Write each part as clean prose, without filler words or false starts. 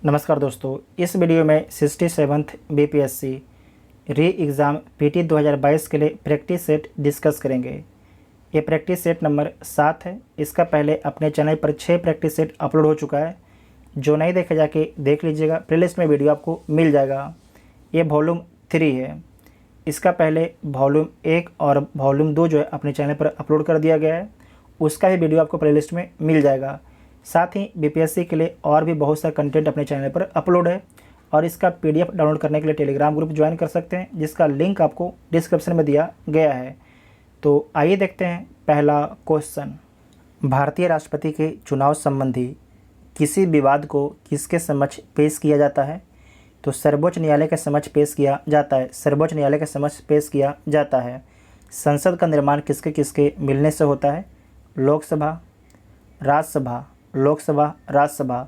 नमस्कार दोस्तों, इस वीडियो में 67th बीपीएससी री एग्ज़ाम पीटी 2022 के लिए प्रैक्टिस सेट डिस्कस करेंगे। ये प्रैक्टिस सेट नंबर 7 है। इसका पहले अपने चैनल पर 6 प्रैक्टिस सेट अपलोड हो चुका है। जो नहीं देखे जाके देख लीजिएगा, प्लेलिस्ट में वीडियो आपको मिल जाएगा। ये वॉल्यूम 3 है। इसका पहले वॉल्यूम 1 और वॉल्यूम 2 जो है अपने चैनल पर अपलोड कर दिया गया है, उसका भी वीडियो आपको प्लेलिस्ट में मिल जाएगा। साथ ही बीपीएससी के लिए और भी बहुत सा कंटेंट अपने चैनल पर अपलोड है और इसका पीडीएफ डाउनलोड करने के लिए टेलीग्राम ग्रुप ज्वाइन कर सकते हैं, जिसका लिंक आपको डिस्क्रिप्शन में दिया गया है। तो आइए देखते हैं पहला क्वेश्चन। भारतीय राष्ट्रपति के चुनाव संबंधी किसी विवाद को किसके समक्ष पेश किया जाता है? तो सर्वोच्च न्यायालय के समक्ष पेश किया जाता है। सर्वोच्च न्यायालय के समक्ष पेश किया जाता है। संसद का निर्माण किसके किसके मिलने से होता है? लोकसभा, राज्यसभा, लोकसभा, राज्यसभा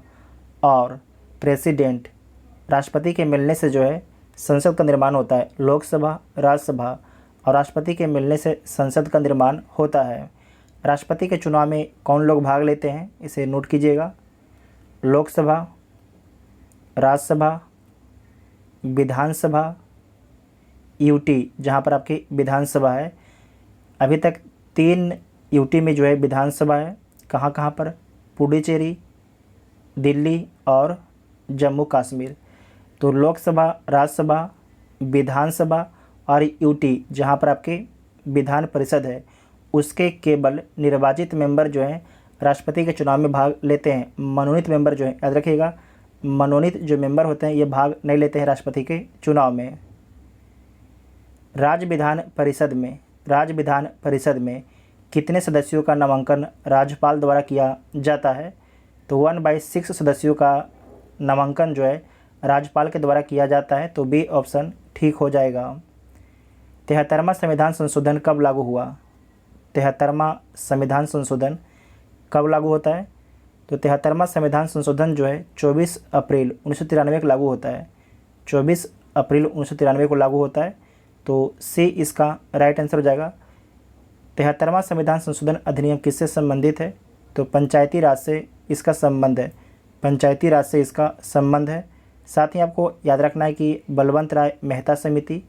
और प्रेसिडेंट, राष्ट्रपति के मिलने से जो है संसद का निर्माण होता है। लोकसभा, राज्यसभा और राष्ट्रपति के मिलने से संसद का निर्माण होता है। राष्ट्रपति के चुनाव में कौन लोग भाग लेते हैं, इसे नोट कीजिएगा। लोकसभा, राज्यसभा, विधानसभा, यूटी, जहाँ पर आपकी विधानसभा है। अभी तक 3 यूटी में जो है विधानसभा है। कहाँ कहाँ पर? पुडुचेरी, दिल्ली और जम्मू कश्मीर। तो लोकसभा, राज्यसभा, विधानसभा और यूटी, जहाँ पर आपके विधान परिषद है, उसके केवल निर्वाचित मेंबर जो हैं राष्ट्रपति के चुनाव में भाग लेते हैं। मनोनीत मेंबर जो है, याद रखिएगा, मनोनीत जो मेंबर होते हैं ये भाग नहीं लेते हैं राष्ट्रपति के चुनाव में। राज्य विधान परिषद में कितने सदस्यों का नामांकन राज्यपाल द्वारा किया जाता है? तो 1/6 सदस्यों का नामांकन जो है राज्यपाल के द्वारा किया जाता है। तो बी ऑप्शन ठीक हो जाएगा। 73वां संविधान संशोधन कब लागू हुआ? 73वां संविधान संशोधन कब लागू होता है? तो 73वां संविधान संशोधन जो है 24 अप्रैल 1993 को लागू होता है। 24 अप्रैल 1993 को लागू होता है। तो सी इसका राइट आंसर हो जाएगा। 73वां संविधान संशोधन अधिनियम किससे संबंधित है? तो पंचायती राज से इसका संबंध है। पंचायती राज से इसका संबंध है। साथ ही आपको याद रखना है कि बलवंत राय मेहता समिति,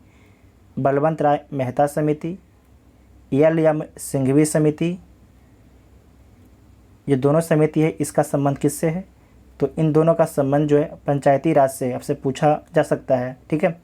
एल.एम. सिंघवी समिति, ये दोनों समिति है, इसका संबंध किससे है? तो इन दोनों का संबंध जो है पंचायती राज से आपसे पूछा जा सकता है। ठीक है,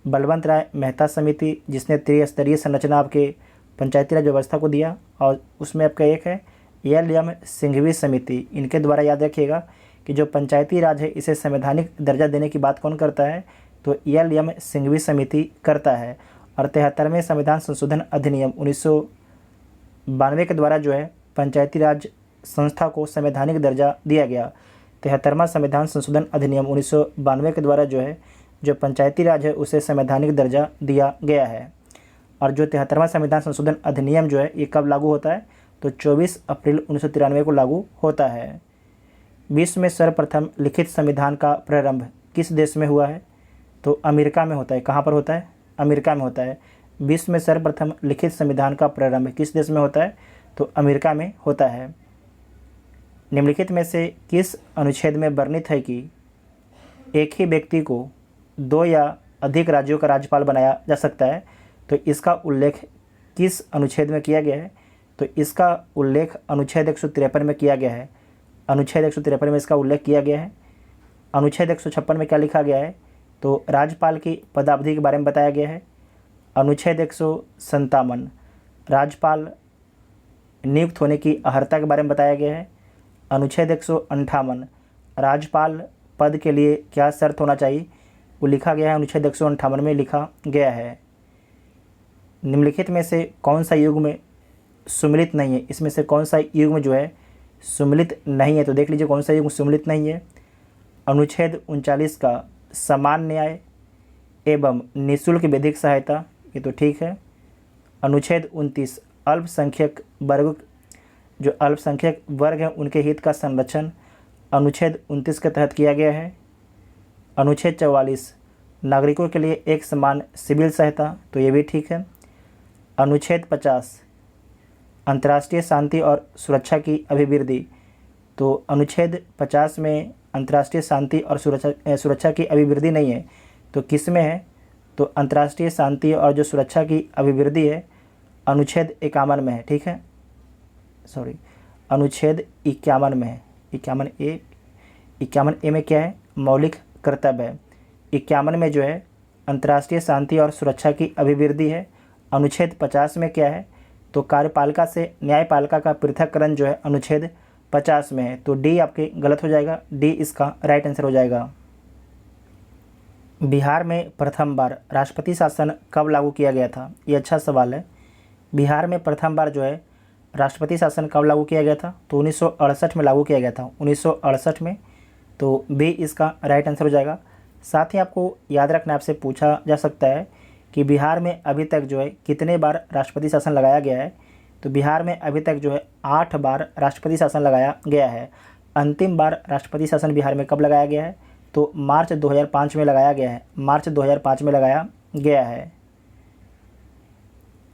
बलवंत राय मेहता समिति जिसने त्रिस्तरीय संरचना आपके पंचायती राज व्यवस्था को दिया, और उसमें आपका एक है एल.एम. सिंघवी समिति। इनके द्वारा याद रखिएगा कि जो पंचायती राज है इसे संवैधानिक दर्जा देने की बात कौन करता है? तो एल.एम. सिंघवी समिति करता है। और 73वें संविधान संशोधन अधिनियम 1992 के द्वारा जो है पंचायती राज संस्था को संवैधानिक दर्जा दिया गया। 73वां संविधान संशोधन अधिनियम 1992 के द्वारा जो है जो पंचायती राज है उसे संवैधानिक दर्जा दिया गया है। और जो 73वां संविधान संशोधन अधिनियम जो है ये कब लागू होता है? तो 24 अप्रैल 1993 को लागू होता है। विश्व में सर्वप्रथम लिखित संविधान का प्रारंभ किस देश में हुआ है? तो अमेरिका में होता है। कहाँ पर होता है? अमेरिका में होता है। विश्व में सर्वप्रथम लिखित संविधान का प्रारंभ किस देश में होता है? तो अमेरिका में होता है। निम्नलिखित में से किस अनुच्छेद में वर्णित है कि एक ही व्यक्ति को 2 या अधिक राज्यों का राज्यपाल बनाया जा सकता है? तो इसका उल्लेख किस अनुच्छेद में किया गया है? तो इसका उल्लेख अनुच्छेद 153 में किया गया है। अनुच्छेद 153 में इसका उल्लेख किया गया है। अनुच्छेद 156 में क्या लिखा गया है? तो राज्यपाल की पदावधि के बारे में बताया गया है। अनुच्छेद 157 राज्यपाल नियुक्त होने की अर्हता के बारे में बताया गया है। अनुच्छेद 158 राज्यपाल पद के लिए क्या शर्त होना चाहिए, वो लिखा गया है। अनुच्छेद 158 में लिखा गया है। निम्नलिखित में से कौन सा युग्म सुमिलित नहीं है? इसमें से कौन सा युग्म जो है सुमिलित नहीं है? तो देख लीजिए कौन सा युग्म सुमिलित नहीं है। अनुच्छेद 39 का समान न्याय एवं निःशुल्क विधिक सहायता, ये तो ठीक है। अनुच्छेद 29 अल्पसंख्यक वर्ग, जो अल्पसंख्यक वर्ग हैं उनके हित का संरक्षण, अनुच्छेद 29 के तहत किया गया है। अनुच्छेद 44 नागरिकों के लिए एक समान सिविल सहायता, तो ये भी ठीक है। अनुच्छेद 50 अंतर्राष्ट्रीय शांति और सुरक्षा की अभिवृद्धि, तो अनुच्छेद 50 में अंतर्राष्ट्रीय शांति और सुरक्षा की अभिवृद्धि नहीं है, तो किस में है? तो अंतर्राष्ट्रीय शांति और जो सुरक्षा की अभिवृद्धि है अनुच्छेद 51 में है। ठीक है, सॉरी, अनुच्छेद 51 में है। 51A में क्या है? मौलिक कर्तव्य है। 51 में जो है अंतर्राष्ट्रीय शांति और सुरक्षा की अभिवृद्धि है। अनुच्छेद 50 में क्या है? तो कार्यपालिका से न्यायपालिका का पृथक्करण जो है अनुच्छेद 50 में है। तो डी आपके गलत हो जाएगा, डी इसका राइट आंसर हो जाएगा। बिहार में प्रथम बार राष्ट्रपति शासन कब लागू किया गया था? ये अच्छा सवाल है। बिहार में प्रथम बार जो है राष्ट्रपति शासन कब लागू किया गया था? तो 1968 में लागू किया गया था, 1968 में। तो बी इसका राइट आंसर हो जाएगा। साथ ही आपको याद रखना, आपसे पूछा जा सकता है कि बिहार में अभी तक जो है कितने बार राष्ट्रपति शासन लगाया गया है? तो बिहार में अभी तक जो है 8 बार राष्ट्रपति शासन लगाया गया है। अंतिम बार राष्ट्रपति शासन बिहार में कब लगाया गया है? तो मार्च 2005 में लगाया गया है, मार्च 2005 में लगाया गया है।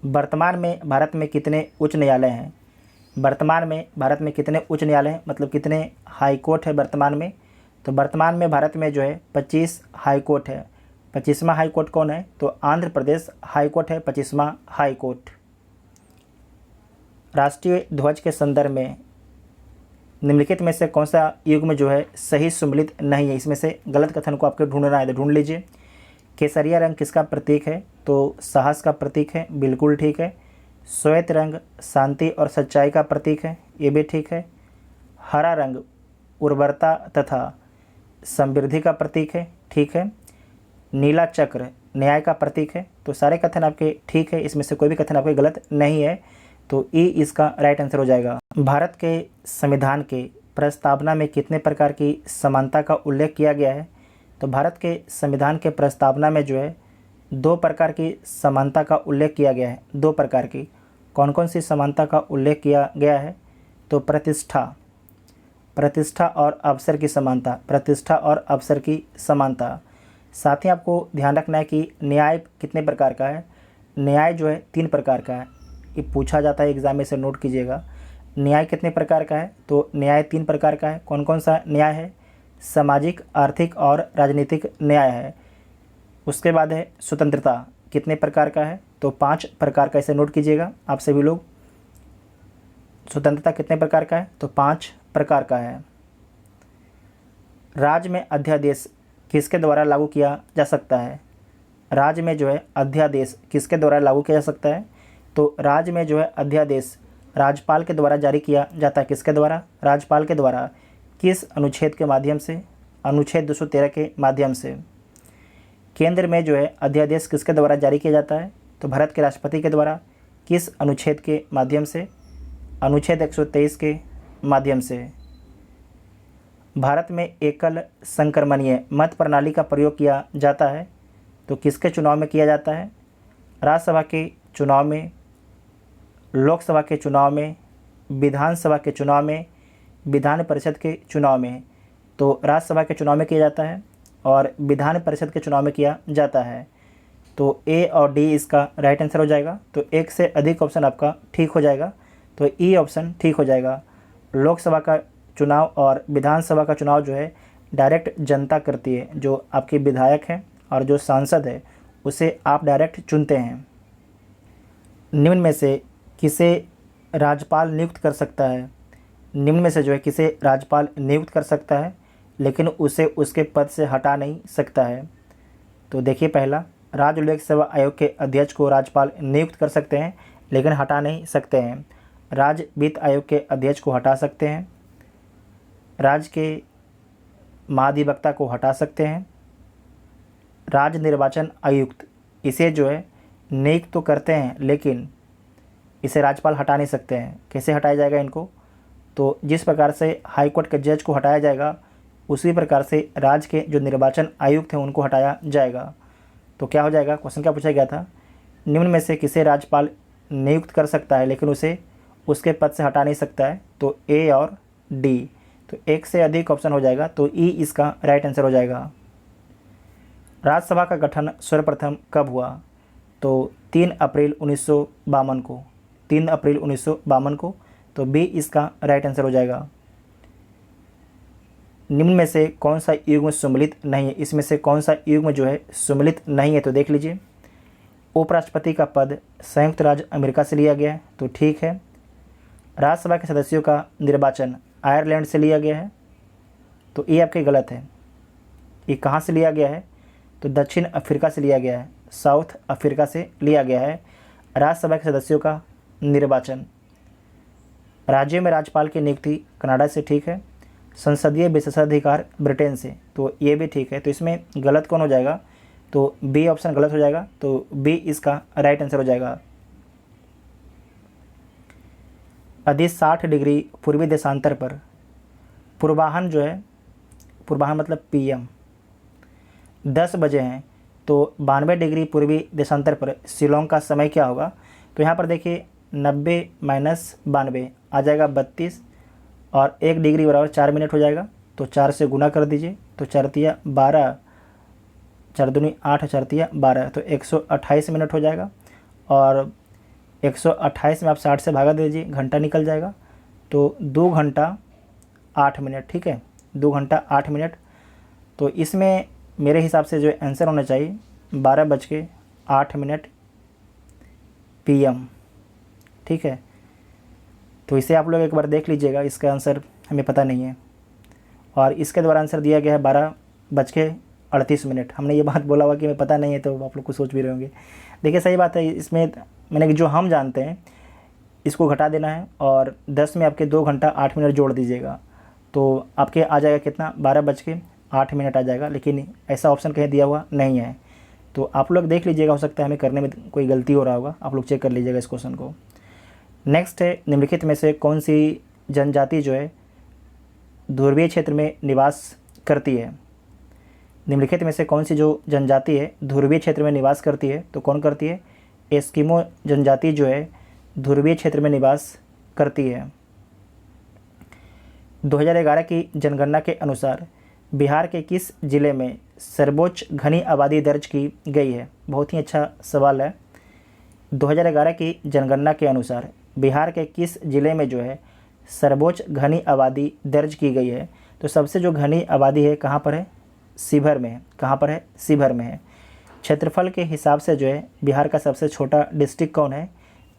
वर्तमान में भारत में कितने उच्च न्यायालय हैं? वर्तमान में भारत में कितने उच्च न्यायालय हैं, मतलब कितने हाई कोर्ट है वर्तमान में? तो वर्तमान में भारत में जो है 25 हाई कोर्ट है। 25वां हाई कोर्ट कौन है? तो आंध्र प्रदेश हाई कोर्ट है 25वां हाई कोर्ट। राष्ट्रीय ध्वज के संदर्भ में निम्नलिखित में से कौन सा युग्म जो है सही सम्मिलित नहीं है? इसमें से गलत कथन को आपको ढूंढना है, तो ढूंढ लीजिए। केसरिया रंग किसका प्रतीक है? तो साहस का प्रतीक है, बिल्कुल ठीक है। श्वेत रंग शांति और सच्चाई का प्रतीक है, ये भी ठीक है। हरा रंग उर्वरता तथा समृद्धि का प्रतीक है, ठीक है। नीला चक्र न्याय का प्रतीक है। तो सारे कथन आपके ठीक है, इसमें से कोई भी कथन आपके गलत नहीं है, तो ई इसका राइट आंसर हो जाएगा। भारत के संविधान के प्रस्तावना में कितने प्रकार की समानता का उल्लेख किया गया है? तो भारत के संविधान के प्रस्तावना में जो है 2 प्रकार की समानता का उल्लेख किया गया है। 2 प्रकार की कौन कौन सी समानता का उल्लेख किया गया है? तो प्रतिष्ठा और अवसर की समानता, प्रतिष्ठा और अवसर की समानता। साथ ही आपको ध्यान रखना है कि न्याय कितने प्रकार का है? न्याय जो है 3 प्रकार का है, ये पूछा जाता है एग्जाम में, से नोट कीजिएगा। न्याय कितने प्रकार का है? तो न्याय 3 प्रकार का है। कौन कौन सा न्याय है? सामाजिक, आर्थिक और राजनीतिक न्याय है। उसके बाद है स्वतंत्रता, कितने प्रकार का है? तो 5 प्रकार का, इसे नोट कीजिएगा आप सभी लोग। स्वतंत्रता कितने प्रकार का है? तो 5 प्रकार का है। राज्य में अध्यादेश किसके द्वारा लागू किया जा सकता है? राज्य में जो है अध्यादेश किसके द्वारा लागू किया जा सकता है? तो राज्य में जो है अध्यादेश राज्यपाल के द्वारा जारी किया जाता है। किसके द्वारा? राज्यपाल के द्वारा। किस अनुच्छेद के माध्यम से? अनुच्छेद 213 के माध्यम से। केंद्र में जो है अध्यादेश किसके द्वारा जारी किया जाता है? तो भारत के राष्ट्रपति के द्वारा। किस अनुच्छेद के माध्यम से? अनुच्छेद 123 के माध्यम से। भारत में एकल संक्रमणीय मत प्रणाली का प्रयोग किया जाता है, तो किसके चुनाव में किया जाता है? राज्यसभा के चुनाव में, लोकसभा के चुनाव में, विधानसभा के चुनाव में, विधान परिषद के चुनाव में। तो राज्यसभा के चुनाव में किया जाता है और विधान परिषद के चुनाव में किया जाता है। तो ए और डी इसका राइट आंसर हो जाएगा। तो एक से अधिक ऑप्शन आपका ठीक हो जाएगा, तो ई ऑप्शन ठीक हो जाएगा। लोकसभा का चुनाव और विधानसभा का चुनाव जो है डायरेक्ट जनता करती है, जो आपके विधायक हैं और जो सांसद है उसे आप डायरेक्ट चुनते हैं। निम्न में से किसे राज्यपाल नियुक्त कर सकता है? निम्न में से जो है किसे राज्यपाल नियुक्त कर सकता है लेकिन उसे उसके पद से हटा नहीं सकता है? तो देखिए, पहला, राज्य लोक सेवा आयोग के अध्यक्ष को राज्यपाल नियुक्त कर सकते हैं लेकिन हटा नहीं सकते हैं। राज्य वित्त आयोग के अध्यक्ष को हटा सकते हैं। राज्य के महाधिवक्ता को हटा सकते हैं। राज्य निर्वाचन आयुक्त, इसे जो है नियुक्त तो करते हैं लेकिन इसे राज्यपाल हटा नहीं सकते हैं। कैसे हटाया जाएगा इनको? तो जिस प्रकार से हाईकोर्ट के जज को हटाया जाएगा उसी प्रकार से राज्य के जो निर्वाचन आयुक्त हैं उनको हटाया जाएगा। तो क्या हो जाएगा? क्वेश्चन क्या पूछा गया था? निम्न में से किसे राज्यपाल नियुक्त कर सकता है लेकिन उसे उसके पद से हटा नहीं सकता है? तो ए और डी। तो एक से अधिक ऑप्शन हो जाएगा, तो ई इसका राइट आंसर हो जाएगा। राज्यसभा का गठन सर्वप्रथम कब हुआ? तो 3 अप्रैल 1952 को, 3 अप्रैल 1952 को। तो बी इसका राइट आंसर हो जाएगा। निम्न में से कौन सा युग्म सम्मिलित नहीं है, इसमें से कौन सा युग्म जो है सम्मिलित नहीं है, तो देख लीजिए। उपराष्ट्रपति का पद संयुक्त राज्य अमेरिका से लिया गया है, तो ठीक है। राज्यसभा के सदस्यों का निर्वाचन आयरलैंड से लिया गया है, तो ये आपके गलत है। ये कहाँ से लिया गया है, तो दक्षिण अफ्रीका से लिया गया है, साउथ अफ्रीका से लिया गया है राज्यसभा के सदस्यों का निर्वाचन। राज्यों में राज्यपाल की नियुक्ति कनाडा से, ठीक है। संसदीय विशेषाधिकार ब्रिटेन से, तो ये भी ठीक है। तो इसमें गलत कौन हो जाएगा, तो बी ऑप्शन गलत हो जाएगा, तो बी इसका राइट आंसर हो जाएगा। अधि 60 डिग्री पूर्वी देशांतर पर पूर्वाहन जो है, पूर्वाहन मतलब PM 10 बजे हैं, तो 92 डिग्री पूर्वी देशांतर पर शिलोंग का समय क्या होगा, तो यहाँ पर देखिए 90 माइनस 92 आ जाएगा 32, और 1 डिग्री बराबर 4 मिनट हो जाएगा, तो 4 से गुना कर दीजिए, तो 4 तिया 12, 4 दूनी 8, 4 तिया 12, तो 128 मिनट हो जाएगा। और 128 में आप 60 से भागा दीजिए, घंटा निकल जाएगा, तो 2 घंटा 8 मिनट, ठीक है, 2 घंटा 8 मिनट। तो इसमें मेरे हिसाब से जो आंसर होना चाहिए 12:08 PM, ठीक है। तो इसे आप लोग एक बार देख लीजिएगा, इसका आंसर हमें पता नहीं है, और इसके द्वारा आंसर दिया गया है 12:38। हमने ये बात बोला हुआ कि हमें पता नहीं है, तो आप लोग कुछ सोच भी रहे होंगे। देखिए सही बात है, इसमें मैंने जो हम जानते हैं इसको घटा देना है, और 10 में आपके 2 घंटा 8 मिनट जोड़ दीजिएगा, तो आपके आ जाएगा कितना, 12:08 आ जाएगा। लेकिन ऐसा ऑप्शन कहीं दिया हुआ नहीं है, तो आप लोग देख लीजिएगा, हो सकता है हमें करने में कोई गलती हो रहा होगा, आप लोग चेक कर लीजिएगा इस क्वेश्चन को। नेक्स्ट है, निम्नलिखित में से कौन सी जनजाति जो है ध्रुवीय क्षेत्र में निवास करती है। निम्नलिखित में से कौन सी जो जनजाति है ध्रुवीय क्षेत्र में निवास करती है, तो कौन करती है, एस्किमो जनजाति जो है ध्रुवीय क्षेत्र में निवास करती है। 2011 की जनगणना के अनुसार बिहार के किस जिले में सर्वोच्च घनी आबादी दर्ज की गई है। बहुत ही अच्छा सवाल है। 2011 की जनगणना के अनुसार बिहार के किस जिले में जो है सर्वोच्च घनी आबादी दर्ज की गई है, तो सबसे जो घनी आबादी है कहाँ पर है, शिवहर में है। कहाँ पर है, शिवहर में है। क्षेत्रफल के हिसाब से जो है बिहार का सबसे छोटा डिस्ट्रिक्ट कौन है,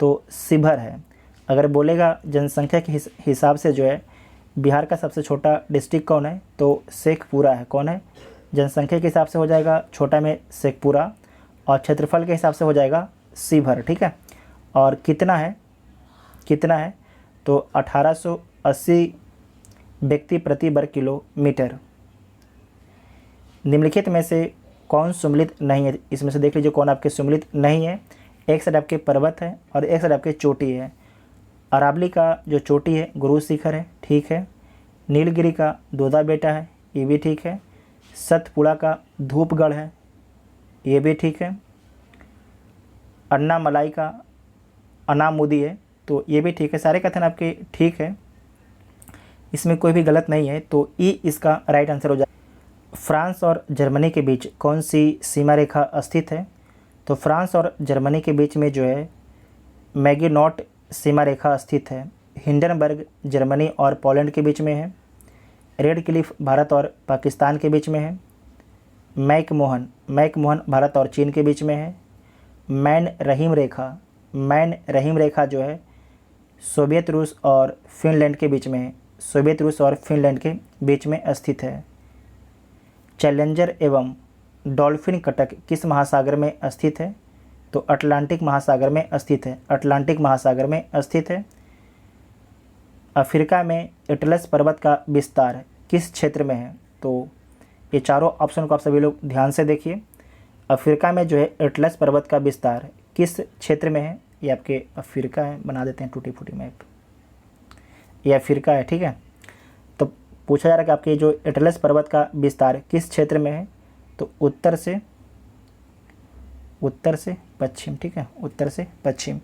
तो शिवहर है। अगर बोलेगा जनसंख्या के हिसाब से जो है बिहार का सबसे छोटा डिस्ट्रिक्ट कौन है, तो शेखपुरा है। कौन है, जनसंख्या के हिसाब से हो जाएगा छोटा में शेखपुरा, और क्षेत्रफल के हिसाब से हो जाएगा शिवहर, ठीक है। और कितना है, तो 1880 व्यक्ति प्रति वर्ग किलोमीटर। निम्नलिखित में से कौन सम्मिलित नहीं है, इसमें से देख लीजिए कौन आपके सम्मिलित नहीं है। एक साइड आपके पर्वत है और एक साइड आपके चोटी है। अरावली का जो चोटी है गुरु शिखर है, ठीक है। नीलगिरी का दोदा बेटा है, ये भी ठीक है। सतपुड़ा का धूपगढ़ है, ये भी ठीक है। अन्नामलाई का अनामुदी है, तो ये भी ठीक है। सारे कथन आपके ठीक है, इसमें कोई भी गलत नहीं है, तो ई इसका राइट आंसर हो जाए। फ्रांस और जर्मनी के बीच कौन सी सीमा रेखा स्थित है, तो फ्रांस और जर्मनी के बीच में जो है मैगिनॉट सीमा रेखा स्थित है। हिंडनबर्ग जर्मनी और पोलैंड के बीच में है। रेड क्लिफ भारत और पाकिस्तान के बीच में है। मैकमोहन भारत और चीन के बीच में है। मैन रहीम रेखा जो है सोवियत रूस और फिनलैंड के बीच में है। सोवियत रूस और फिनलैंड के बीच में स्थित है। चैलेंजर एवं डॉल्फिन कटक किस महासागर में स्थित है, तो अटलांटिक महासागर में स्थित है। अफ्रीका में एटलस पर्वत का विस्तार किस क्षेत्र में है, तो ये चारों ऑप्शन को आप सभी लोग ध्यान से देखिए। अफ्रीका में जो है एटलस पर्वत का विस्तार किस क्षेत्र में है, ये आपके अफ्रीका है, बना देते हैं टूटी फूटी मैप, ये अफ्रीका है, ठीक है। तो पूछा जा रहा है कि आपके जो एटलस पर्वत का विस्तार किस क्षेत्र में है, तो उत्तर से पश्चिम, ठीक है, उत्तर से पश्चिम।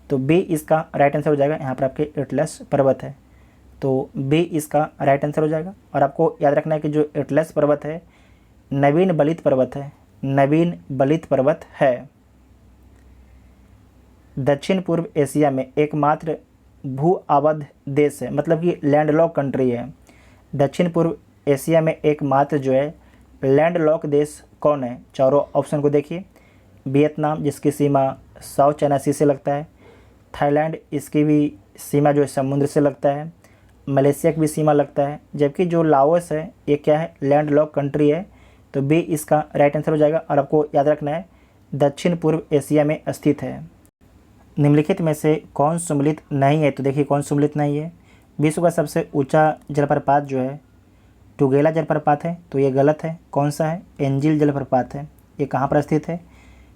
तो बी इसका राइट आंसर हो जाएगा। यहाँ पर आपके एटलस पर्वत है, तो बी इसका राइट आंसर हो जाएगा। और आपको याद रखना है कि जो एटलस पर्वत है नवीन बलित पर्वत है। दक्षिण पूर्व एशिया में एकमात्र भू आबद्ध देश है, मतलब कि लैंडलॉक कंट्री है। दक्षिण पूर्व एशिया में एकमात्र जो है लैंड लॉक देश कौन है? चारों ऑप्शन को देखिए। वियतनाम, जिसकी सीमा साउथ चाइना सी से लगता है। थाईलैंड, इसकी भी सीमा जो है समुद्र से लगता है। मलेशिया की भी सीमा लगता है। जबकि जो लाओस है ये क्या है? लैंड लॉक कंट्री है। तो बी इसका राइट आंसर हो जाएगा। और आपको याद रखना है दक्षिण पूर्व एशिया में स्थित है। निम्नलिखित में से कौन सम्मिलित नहीं है? तो देखिए कौन सम्मिलित नहीं है। विश्व का सबसे ऊंचा जलप्रपात जो है टुगेला जलप्रपात है। तो ये गलत है। कौन सा है? एंजिल जलप्रपात है। ये कहाँ पर स्थित है?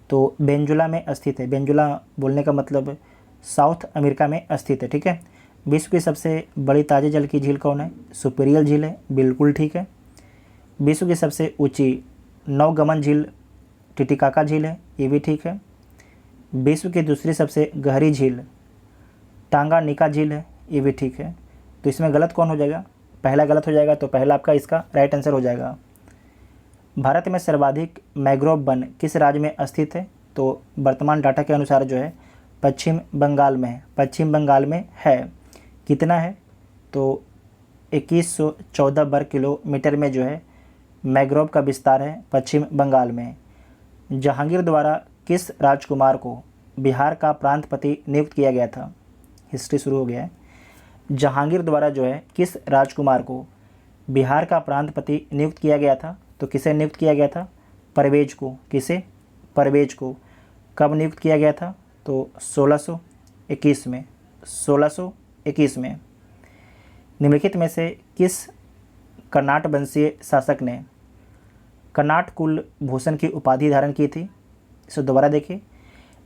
तो वेनेजुला में स्थित है। वेनेजुला बोलने का मतलब साउथ अमेरिका में स्थित है। ठीक है। विश्व की सबसे बड़ी ताजे जल की झील कौन है? सुपीरियल झील है। बिल्कुल ठीक है। विश्व की सबसे ऊंची नवगमन झील टिटिकाका झील है। ये भी ठीक है। विश्व की दूसरी सबसे गहरी झील टांगानिका झील है। ये भी ठीक है। तो इसमें गलत कौन हो जाएगा? पहला गलत हो जाएगा। तो पहला आपका इसका राइट आंसर हो जाएगा। भारत में सर्वाधिक मैंग्रोव वन किस राज्य में स्थित है? तो वर्तमान डाटा के अनुसार जो है पश्चिम बंगाल में है। पश्चिम बंगाल में है। कितना है? तो 2114 वर्ग किलोमीटर में जो है मैंग्रोव का विस्तार है पश्चिम बंगाल में। जहांगीर द्वारा किस राजकुमार को बिहार का प्रांतपति नियुक्त किया गया था? हिस्ट्री शुरू हो गया है। जहांगीर द्वारा जो है किस राजकुमार को बिहार का प्रांतपति नियुक्त किया गया था? तो किसे नियुक्त किया गया था? परवेज को। किसे? परवेज को। कब नियुक्त किया गया था? तो 1621 में। 1621 में। निम्नलिखित में से किस कर्नाट वंशीय शासक ने कर्नाट कुल भूषण की उपाधि धारण की थी? इसे दोबारा देखिए।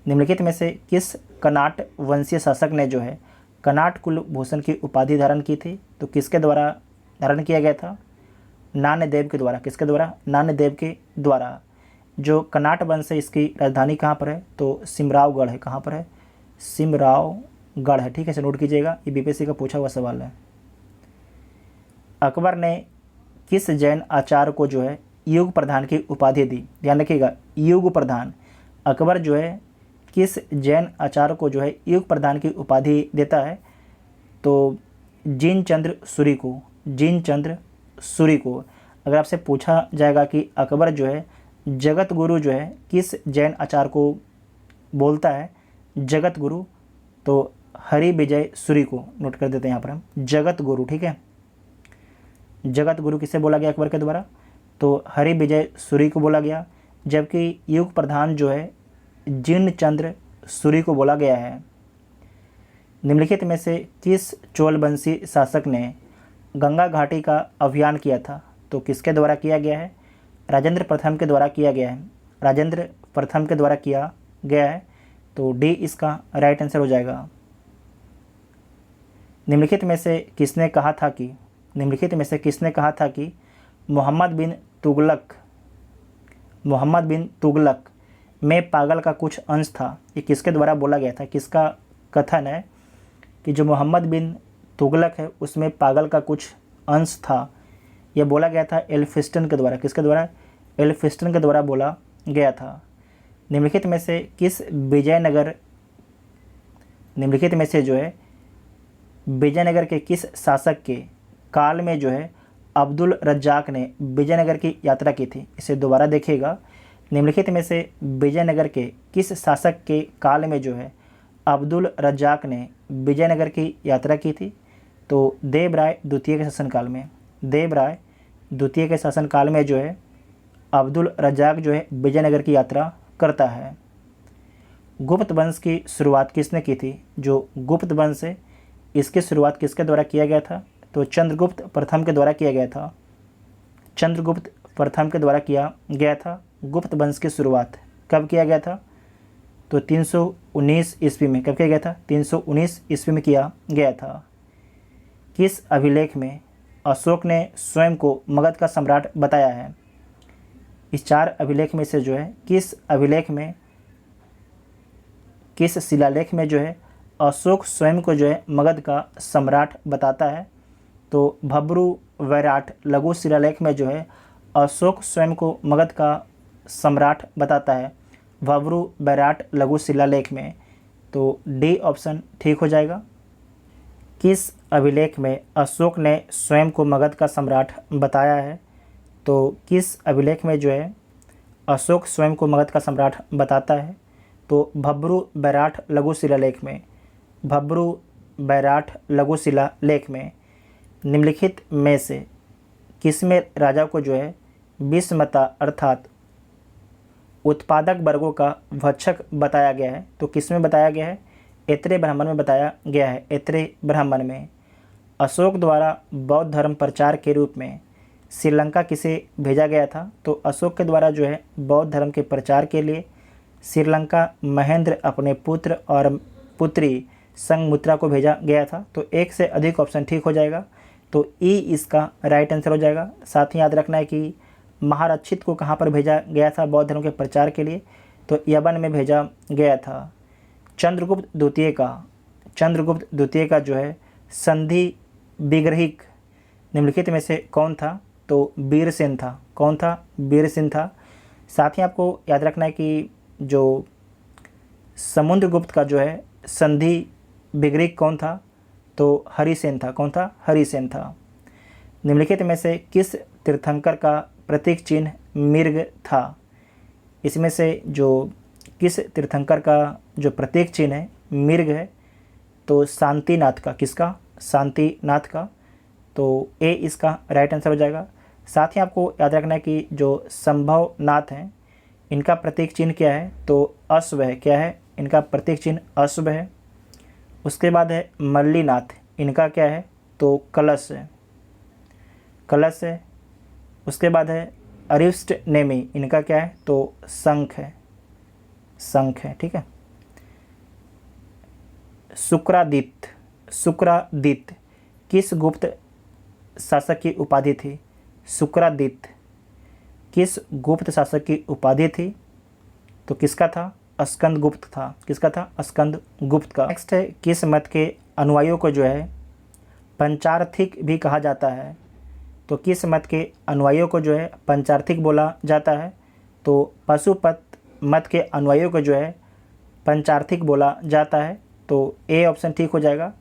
निम्नलिखित में से किस कर्नाट वंशीय शासक ने जो है कर्नाट कुल भूषण की उपाधि धारण की थी? तो किसके द्वारा धारण किया गया था? नान्यदेव के द्वारा। किसके द्वारा? नान्यदेव के द्वारा। जो कर्नाट वंश है इसकी राजधानी कहाँ पर है? तो सिमरावगढ़ है। कहाँ पर है? सिमरावगढ़ है। ठीक है, इसे नोट कीजिएगा। ये बीपीएससी का पूछा हुआ सवाल है। अकबर ने किस जैन आचार्य को जो है युग प्रधान की उपाधि दी? ध्यान रखिएगा, युग प्रधान। अकबर जो है किस जैन आचार्य को जो है युग प्रधान की उपाधि देता है? तो जिनचंद्र सूरी को। जिनचंद्र सूरी को। अगर आपसे पूछा जाएगा कि अकबर जो है जगत गुरु जो है किस जैन आचार्य को बोलता है जगत गुरु? तो हरि विजय सूरी को नोट कर देते हैं यहाँ पर हम, जगत गुरु। ठीक है, जगत गुरु किसे बोला गया अकबर के द्वारा? तो हरि विजय सूरी को बोला गया। जबकि युग प्रधान जो है जिनचंद्र सूरी को बोला गया है। निम्नलिखित में से किस चोलवंशी शासक ने गंगा घाटी का अभियान किया था? तो किसके द्वारा किया गया है? राजेंद्र प्रथम के द्वारा किया गया है। राजेंद्र प्रथम के द्वारा किया गया है। तो डी इसका राइट आंसर हो जाएगा। निम्नलिखित में से किसने कहा था कि मोहम्मद बिन तुगलक में पागल का कुछ अंश था? ये किसके द्वारा बोला गया था? किसका कथन है कि जो मोहम्मद बिन तुगलक है उसमें पागल का कुछ अंश था? यह बोला गया था एल्फिस्टन के द्वारा। किसके द्वारा? एल्फिस्टन के द्वारा बोला गया था। निम्नलिखित में से जो है विजयनगर के किस शासक के काल में जो है अब्दुल रज्जाक ने विजयनगर की यात्रा की थी? इसे दोबारा देखिएगा। निम्नलिखित में से विजयनगर के किस शासक के काल में जो है अब्दुल रज्जाक ने विजयनगर की यात्रा की थी? तो देवराय द्वितीय के शासनकाल में। देवराय द्वितीय के शासनकाल में जो है अब्दुल रज्जाक जो है विजयनगर की यात्रा करता है। गुप्त वंश की शुरुआत किसने की थी? जो गुप्त वंश है इसकी शुरुआत किसके द्वारा किया गया था? तो चंद्रगुप्त प्रथम के द्वारा किया गया था। चंद्रगुप्त प्रथम के द्वारा किया गया था। गुप्त वंश की शुरुआत कब किया गया था? तो 319 ईस्वी में। कब किया गया था? 319 ईस्वी में किया गया था। किस अभिलेख में अशोक ने स्वयं को मगध का सम्राट बताया है? इस चार अभिलेख में से जो है किस शिलालेख में जो है अशोक स्वयं को जो है मगध का सम्राट बताता है? तो भब्रू वैराट लघु शिलालेख में जो है अशोक स्वयं को मगध का सम्राट बताता है, भब्रू वैराट लघु शिलालेख में। तो डी ऑप्शन ठीक हो जाएगा। किस अभिलेख में अशोक ने स्वयं को मगध का सम्राट बताया है? तो किस अभिलेख में जो है अशोक स्वयं को मगध का सम्राट बताता है? तो भब्रू बैराठ लघु शिलालेख में, भब्रू बैराठ लघु शिलालेख में। निम्नलिखित में से किसमें राजा को जो है विषमता अर्थात उत्पादक वर्गों का भक्षक बताया गया है? तो किसमें बताया गया है? ऐत्रेय ब्राह्मण में बताया गया है, ऐत्रेय ब्राह्मण में। अशोक द्वारा बौद्ध धर्म प्रचार के रूप में श्रीलंका किसे भेजा गया था? तो अशोक के द्वारा जो है बौद्ध धर्म के प्रचार के लिए श्रीलंका महेंद्र अपने पुत्र और पुत्री संघमित्रा को भेजा गया था। तो एक से अधिक ऑप्शन ठीक हो जाएगा, तो ई इसका राइट आंसर हो जाएगा। साथ ही याद रखना है कि महारक्षित को कहाँ पर भेजा गया था बौद्ध धर्म के प्रचार के लिए? तो यवन में भेजा गया था। चंद्रगुप्त द्वितीय का जो है संधि विग्रहिक निम्नलिखित में से कौन था? तो वीरसेन था। कौन था? वीरसेन था। साथ ही आपको याद रखना है कि जो समुद्रगुप्त का जो है संधि विग्रहिक कौन था? तो हरिसेन था। कौन था? हरिसेन था। निम्नलिखित में से किस तीर्थंकर का प्रतीक चिन्ह मिर्ग था? इसमें से जो किस तीर्थंकर का जो प्रतीक चिन्ह है मिर्ग है? तो शांतिनाथ का। किसका? शांतिनाथ का। तो ए इसका राइट आंसर हो जाएगा। साथ ही आपको याद रखना है कि जो संभवनाथ हैं इनका प्रतीक चिन्ह क्या है? तो अश्व है। क्या है? इनका प्रतीक चिन्ह अश्व है। उसके बाद है मल्लीनाथ, इनका क्या है? तो कलश है। कलश है। उसके बाद है अरिष्ट नेमी, इनका क्या है? तो शंख है। शंख है। ठीक है। शुक्रादित्य किस गुप्त शासक की उपाधि थी? शुक्रादित्य किस गुप्त शासक की उपाधि थी? तो किसका था? स्कंद गुप्त था। किसका था? स्कंद गुप्त का। नेक्स्ट है किस मत के अनुयायियों को जो है पंचार्थिक भी कहा जाता है? तो किस मत के अनुयायियों को जो है पंचार्थिक बोला जाता है? तो पशुपत मत के अनुयायियों को जो है पंचार्थिक बोला जाता है। तो ए ऑप्शन ठीक हो जाएगा।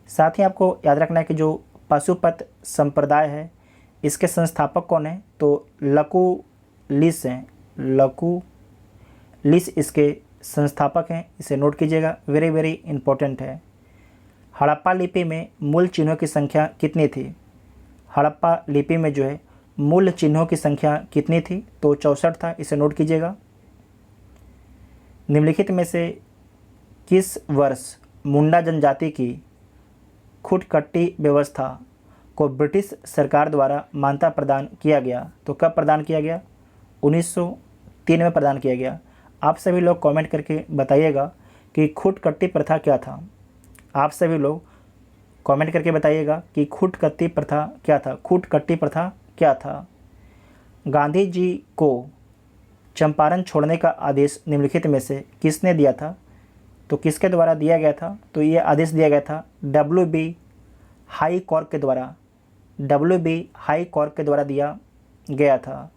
साथ ही आपको याद रखना है कि जो पशुपत संप्रदाय है इसके संस्थापक कौन है? तो लकुलिश हैं। लकुलिश इसके संस्थापक हैं। इसे नोट कीजिएगा, वेरी वेरी इंपॉर्टेंट है। हड़प्पा लिपि में मूल चिन्हों की संख्या कितनी थी? हड़प्पा लिपि में जो है मूल चिन्हों की संख्या कितनी थी? तो 64 था। इसे नोट कीजिएगा। निम्नलिखित में से किस वर्ष मुंडा जनजाति की खुटकट्टी व्यवस्था को ब्रिटिश सरकार द्वारा मान्यता प्रदान किया गया? तो कब प्रदान किया गया? 1903 में प्रदान किया गया। आप सभी लोग कमेंट करके बताइएगा कि खुटकट्टी प्रथा क्या था। आप सभी लोग कमेंट करके बताइएगा कि खुटकट्टी प्रथा क्या था। खुटकट्टी प्रथा क्या था? गांधी जी को चंपारण छोड़ने का आदेश निम्नलिखित में से किसने दिया था? तो किसके द्वारा दिया गया था? तो ये आदेश दिया गया था WB हाई कोर्ट के द्वारा। WB हाई कोर्ट के द्वारा दिया गया था।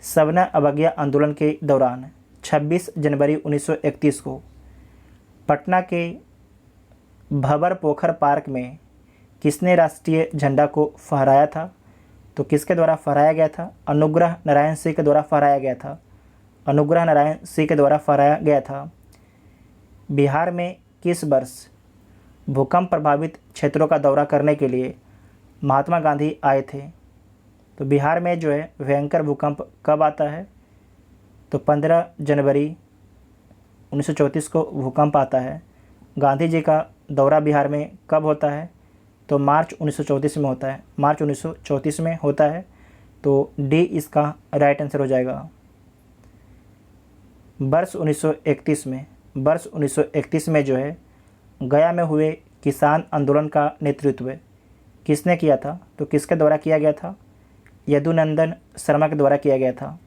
सवर्ण अवज्ञा आंदोलन के दौरान 26 जनवरी 1931 को पटना के भंवर पोखर पार्क में किसने राष्ट्रीय झंडा को फहराया था? तो किसके द्वारा फहराया गया था? अनुग्रह नारायण सिंह के द्वारा फहराया गया था। अनुग्रह नारायण सिंह के द्वारा फहराया गया था। बिहार में किस वर्ष भूकंप प्रभावित क्षेत्रों का दौरा करने के लिए महात्मा गांधी आए थे? तो बिहार में जो है भयंकर भूकंप कब आता है? तो 15 जनवरी 1934 को भूकंप आता है। गांधी जी का दौरा बिहार में कब होता है? तो मार्च 1934 में होता है। मार्च 1934 में होता है। तो डी इसका राइट आंसर हो जाएगा। वर्ष 1931 में जो है गया में हुए किसान आंदोलन का नेतृत्व किसने किया था? तो किसके द्वारा किया गया था? यदुनंदन शर्मा के द्वारा किया गया था।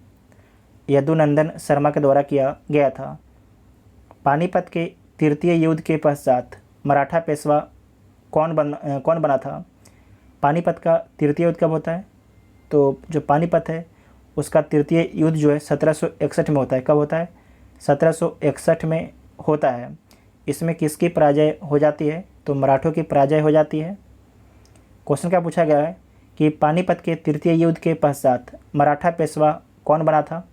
यदुनंदन शर्मा के द्वारा किया गया था। पानीपत के तृतीय युद्ध के पश्चात मराठा पेशवा कौन बना था? पानीपत का तृतीय युद्ध कब होता है? तो जो पानीपत है उसका तृतीय युद्ध जो है 1761 में होता है। कब होता है? 1761 में होता है। इसमें किसकी पराजय हो जाती है? तो मराठों की पराजय हो जाती है। क्वेश्चन क्या पूछा गया है कि पानीपत के तृतीय युद्ध के पश्चात मराठा पेशवा कौन बना था?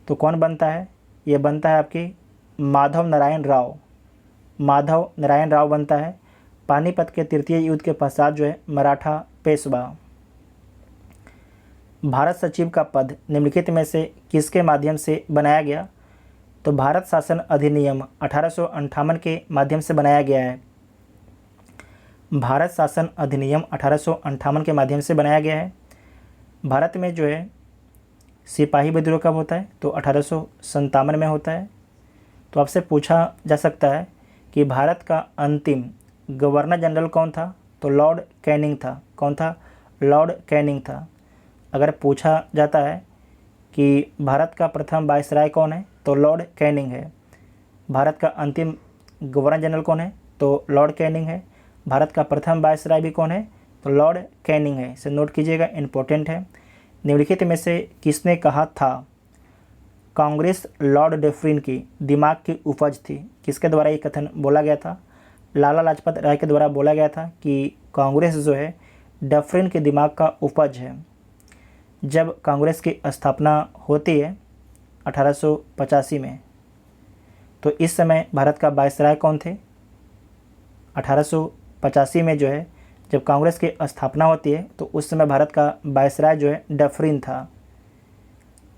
तो कौन बनता है? ये बनता है आपकी माधव नारायण राव। माधव नारायण राव बनता है पानीपत के तृतीय युद्ध के पश्चात जो है मराठा पेशवा। भारत सचिव का पद निम्नलिखित में से किसके माध्यम से बनाया गया? तो भारत शासन अधिनियम 1858 के माध्यम से बनाया गया है। भारत शासन अधिनियम 1858 के माध्यम से बनाया गया है। भारत में जो है सिपाही विद्रोह कब होता है? तो 1857 में होता है। तो आपसे पूछा जा सकता है कि भारत का अंतिम गवर्नर जनरल कौन था? तो लॉर्ड कैनिंग था। कौन था? लॉर्ड कैनिंग था। अगर पूछा जाता है कि भारत का प्रथम वायसराय कौन है? तो लॉर्ड कैनिंग है। भारत का अंतिम गवर्नर जनरल कौन है? तो लॉर्ड कैनिंग है। भारत का प्रथम वायसराय भी कौन है? तो लॉर्ड कैनिंग है। इसे नोट कीजिएगा, इंपॉर्टेंट है। निम्नलिखित में से किसने कहा था कांग्रेस लॉर्ड डफरिन की दिमाग की उपज थी? किसके द्वारा ये कथन बोला गया था? लाला लाजपत राय के द्वारा बोला गया था कि कांग्रेस जो है डफरिन के दिमाग का उपज है। जब कांग्रेस की स्थापना होती है 1885 में, तो इस समय भारत का वायसराय कौन थे? 1885 में जो है जब कांग्रेस की स्थापना होती है तो उस समय भारत का वायसराय जो है डफरिन था।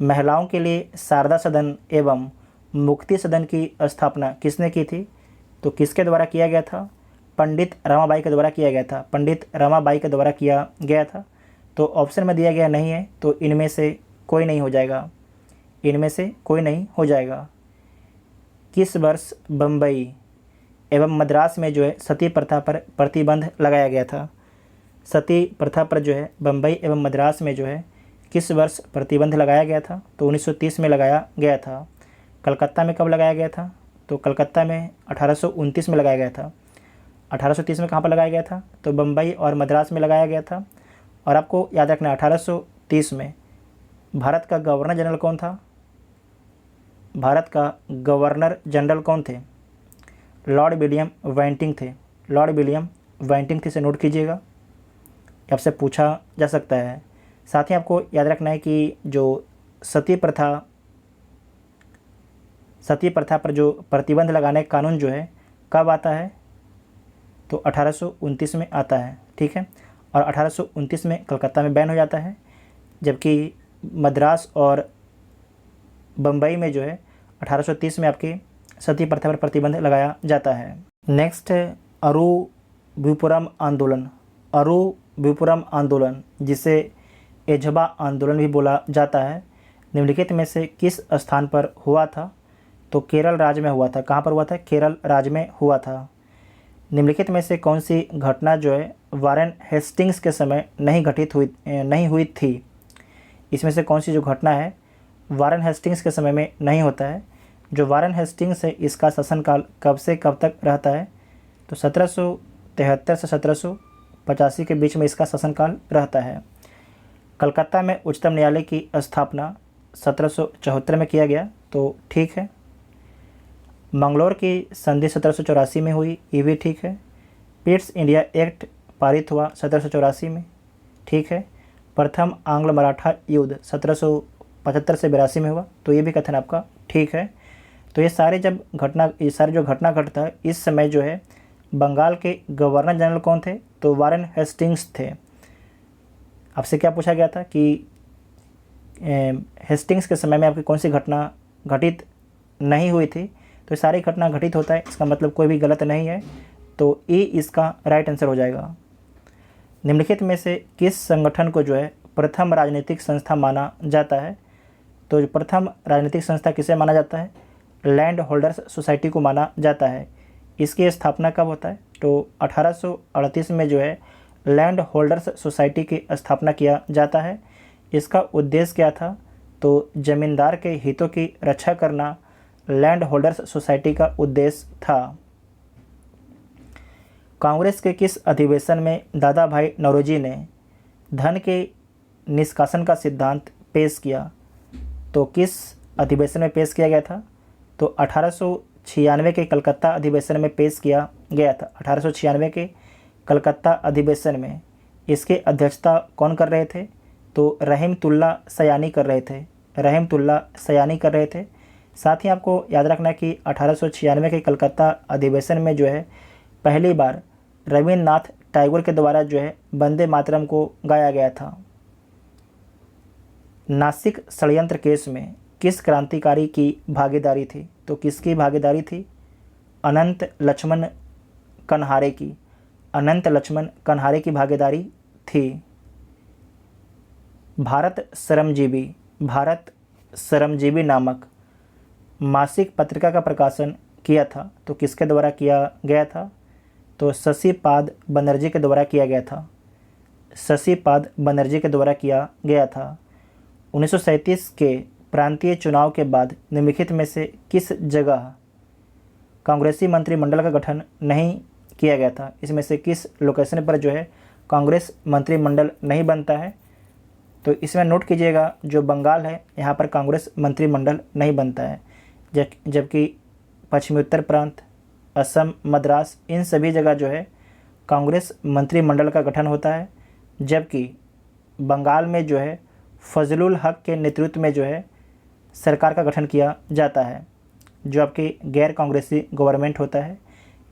महिलाओं के लिए शारदा सदन एवं मुक्ति सदन की स्थापना किसने की थी? तो किसके द्वारा किया गया था? पंडित रमाबाई के द्वारा किया गया था। पंडित रमाबाई के द्वारा किया गया था। तो ऑप्शन में दिया गया नहीं है, तो इनमें से कोई नहीं हो जाएगा। इनमें से कोई नहीं हो जाएगा। किस वर्ष बम्बई एवं मद्रास में जो है सती प्रथा पर प्रतिबंध लगाया गया था? सती प्रथा पर जो है बम्बई एवं मद्रास में जो है किस वर्ष प्रतिबंध लगाया गया था? तो 1930 में लगाया गया था। कलकत्ता में कब लगाया गया था? तो कलकत्ता में 1829 में लगाया गया था। 1830 में कहाँ पर लगाया गया था? तो बम्बई और मद्रास में लगाया गया था। और आपको याद रखना 1830 में भारत का गवर्नर जनरल कौन था? भारत का गवर्नर जनरल कौन थे? लॉर्ड विलियम वेंटिंग थे। लॉर्ड विलियम वेंटिंग थे, से नोट कीजिएगा, आपसे पूछा जा सकता है। साथ ही आपको याद रखना है कि जो सती प्रथा पर जो प्रतिबंध लगाने का कानून जो है कब आता है? तो 1829 में आता है। ठीक है। और 1829 में कलकत्ता में बैन हो जाता है, जबकि मद्रास और बम्बई में जो है 1830 में आपकी सती प्रथा पर प्रतिबंध लगाया जाता है। नेक्स्ट है अरुविपुरम आंदोलन। अरुविपुरम आंदोलन, जिसे एझबा आंदोलन भी बोला जाता है, निम्नलिखित में से किस स्थान पर हुआ था? तो केरल राज्य में हुआ था। कहाँ पर हुआ था? केरल राज्य में हुआ था। निम्नलिखित में से कौन सी घटना जो है वारेन हेस्टिंग्स के समय नहीं हुई थी? इसमें से कौन सी जो घटना है वारेन हेस्टिंग्स के समय में नहीं होता है? जो वारेन हेस्टिंग्स है इसका शासनकाल कब से कब तक रहता है? तो 1773 से 1785 के बीच में इसका शासनकाल रहता है। कलकत्ता में उच्चतम न्यायालय की स्थापना 1774 में किया गया, तो ठीक है। मंगलोर की संधि 1784 में हुई, ये भी ठीक है। पिट्स इंडिया एक्ट पारित हुआ 1784 में, ठीक है। प्रथम आंग्ल मराठा युद्ध 1775 से 82 में हुआ, तो ये भी कथन आपका ठीक है। तो ये सारे जो घटना घटता है इस समय जो है बंगाल के गवर्नर जनरल कौन थे? तो वारेन हेस्टिंग्स थे। आपसे क्या पूछा गया था कि हेस्टिंग्स के समय में आपकी कौन सी घटना घटित नहीं हुई थी? तो सारी घटना घटित होता है, इसका मतलब कोई भी गलत नहीं है, तो ए इसका राइट आंसर हो जाएगा। निम्नलिखित में से किस संगठन को जो है प्रथम राजनीतिक संस्था माना जाता है? तो प्रथम राजनीतिक संस्था किसे माना जाता है? लैंड होल्डर्स सोसाइटी को माना जाता है। इसकी स्थापना कब होता है? तो 1838 में जो है लैंड होल्डर्स सोसाइटी की स्थापना किया जाता है। इसका उद्देश्य क्या था? तो जमींदार के हितों की रक्षा करना लैंड होल्डर्स सोसाइटी का उद्देश्य था। कांग्रेस के किस अधिवेशन में दादा भाई नौरोजी ने धन के निष्कासन का सिद्धांत पेश किया? तो किस अधिवेशन में पेश किया गया था? तो 1896 के कलकत्ता अधिवेशन में पेश किया गया था 1896 के कलकत्ता अधिवेशन में। इसकी अध्यक्षता कौन कर रहे थे? तो रहमतुल्लाह सयानी कर रहे थे, रहमतुल्लाह सयानी कर रहे थे। साथ ही आपको याद रखना कि 1896 के कलकत्ता अधिवेशन में जो है पहली बार रविन्द्रनाथ टैगोर के द्वारा जो है वंदे मातरम को गाया गया था। नासिक षड्यंत्र केस में किस क्रांतिकारी की भागीदारी थी? तो किसकी भागीदारी थी? अनंत लक्ष्मण कन्हारे की, अनंत लक्ष्मण कन्हारे की भागीदारी थी। भारत श्रमजीवी नामक मासिक पत्रिका का प्रकाशन किया था, तो किसके द्वारा किया गया था? तो शशिपाद बनर्जी के द्वारा किया गया था, शशिपाद बनर्जी के द्वारा किया गया था। 1937 के प्रांतीय चुनाव के बाद निम्नलिखित में से किस जगह कांग्रेसी मंत्रिमंडल का गठन नहीं किया गया था? इसमें से किस लोकेशन पर जो है कांग्रेस मंत्रिमंडल नहीं बनता है? तो इसमें नोट कीजिएगा, जो बंगाल है यहाँ पर कांग्रेस मंत्रिमंडल नहीं बनता है, जबकि पश्चिमी उत्तर प्रांत, असम, मद्रास, इन सभी जगह जो है कांग्रेस मंत्रिमंडल का गठन होता है। जबकि बंगाल में जो है फजलुल हक के नेतृत्व में जो है सरकार का गठन किया जाता है, जो आपकी गैर कांग्रेसी गवर्नमेंट होता है।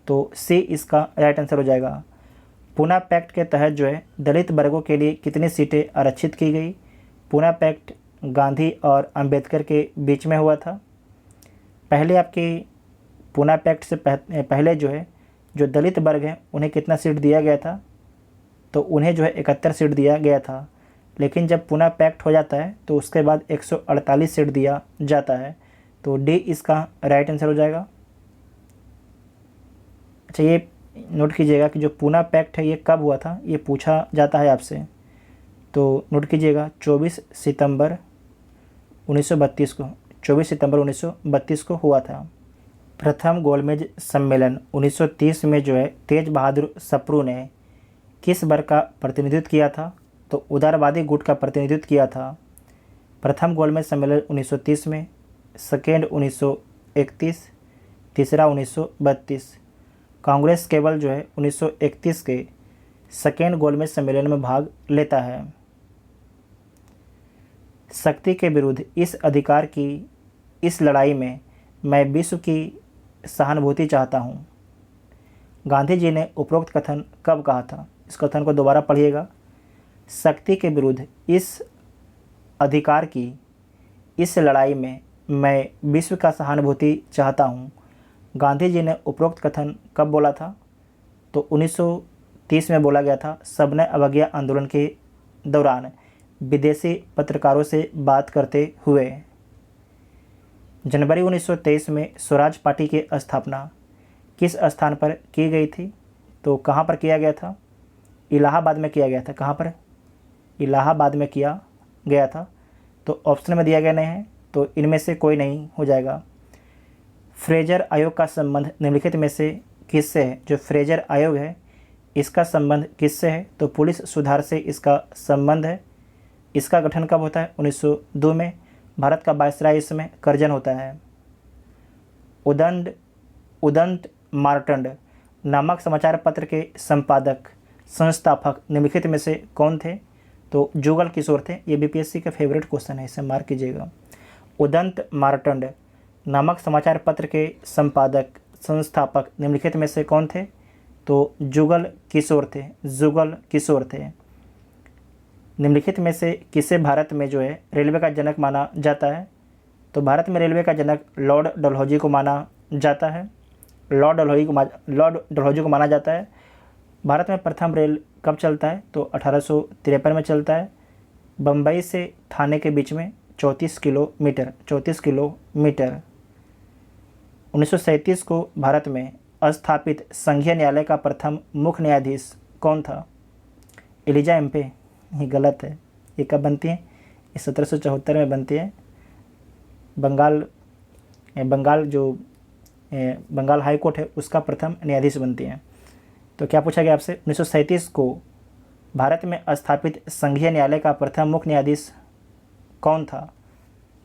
तो सी इसका राइट आंसर हो जाएगा। पूना पैक्ट के तहत जो है दलित वर्गों के लिए कितनी सीटें आरक्षित की गई? पूना पैक्ट गांधी और अंबेडकर के बीच में हुआ था। पहले आपकी पूना पैक्ट से पहले जो है जो दलित वर्ग हैं उन्हें कितना सीट दिया गया था? तो उन्हें जो है 71 सीट दिया गया था। लेकिन जब पूना पैक्ट हो जाता है तो उसके बाद 148 सीट दिया जाता है। तो डी इसका राइट आंसर हो जाएगा। अच्छा, ये नोट कीजिएगा कि जो पूना पैक्ट है ये कब हुआ था, ये पूछा जाता है आपसे। तो नोट कीजिएगा 24 सितंबर 1932 को, 24 सितंबर 1932 को हुआ था। प्रथम गोलमेज सम्मेलन 1930 में जो है तेज बहादुर सप्रू ने किस वर्ग का प्रतिनिधित्व किया था? तो उदारवादी गुट का प्रतिनिधित्व किया था। प्रथम गोलमेज सम्मेलन 1930 में, सेकेंड 1931, तीसरा 1932। कांग्रेस केवल जो है 1931 के सेकेंड गोलमेज सम्मेलन में भाग लेता है। शक्ति के विरुद्ध इस अधिकार की इस लड़ाई में मैं विश्व की सहानुभूति चाहता हूँ। गांधी जी ने उपरोक्त कथन कब कहा था? इस कथन को दोबारा पढ़िएगा। शक्ति के विरुद्ध इस अधिकार की इस लड़ाई में मैं विश्व का सहानुभूति चाहता हूँ। गांधी जी ने उपरोक्त कथन कब बोला था? तो 1930 में बोला गया था, सबने अवज्ञा आंदोलन के दौरान विदेशी पत्रकारों से बात करते हुए। जनवरी 1923 में स्वराज पार्टी की स्थापना किस स्थान पर की गई थी? तो कहाँ पर किया गया था? इलाहाबाद में किया गया था। कहाँ पर? इलाहाबाद में किया गया था। तो ऑप्शन में दिया गया नहीं है, तो इनमें से कोई नहीं हो जाएगा। फ्रेजर आयोग का संबंध निम्नलिखित में से किससे है? जो फ्रेजर आयोग है इसका संबंध किससे है? तो पुलिस सुधार से इसका संबंध है। इसका गठन कब होता है? 1902 में। भारत का वायसराय इसमें कर्जन होता है। उदंत मार्तंड नामक समाचार पत्र के संपादक संस्थापक निम्नलिखित में से कौन थे? तो जुगल किशोर थे। ये बीपीएससी का फेवरेट क्वेश्चन है, इसे मार्क कीजिएगा। उदंत मार्तंड नामक समाचार पत्र के संपादक संस्थापक निम्नलिखित में से कौन थे? तो जुगल किशोर थे, जुगल किशोर थे। निम्नलिखित में से किसे भारत में जो है रेलवे का जनक माना जाता है? तो भारत में रेलवे का जनक लॉर्ड डलहौजी को माना जाता है। लॉर्ड डलहौजी को माना जाता है। भारत में प्रथम रेल कब चलता है? तो 1853 में चलता है। बम्बई से थाने के बीच में 34 किलोमीटर। 1937 को भारत में स्थापित संघीय न्यायालय का प्रथम मुख्य न्यायाधीश कौन था? एलिजा एम्पे। ये गलत है। ये कब बनती है? ये 1774 में बनती है। बंगाल हाई कोर्ट है उसका प्रथम न्यायाधीश बनती है। तो क्या पूछा गया आपसे? 1937 को भारत में स्थापित संघीय न्यायालय का प्रथम मुख्य न्यायाधीश कौन था?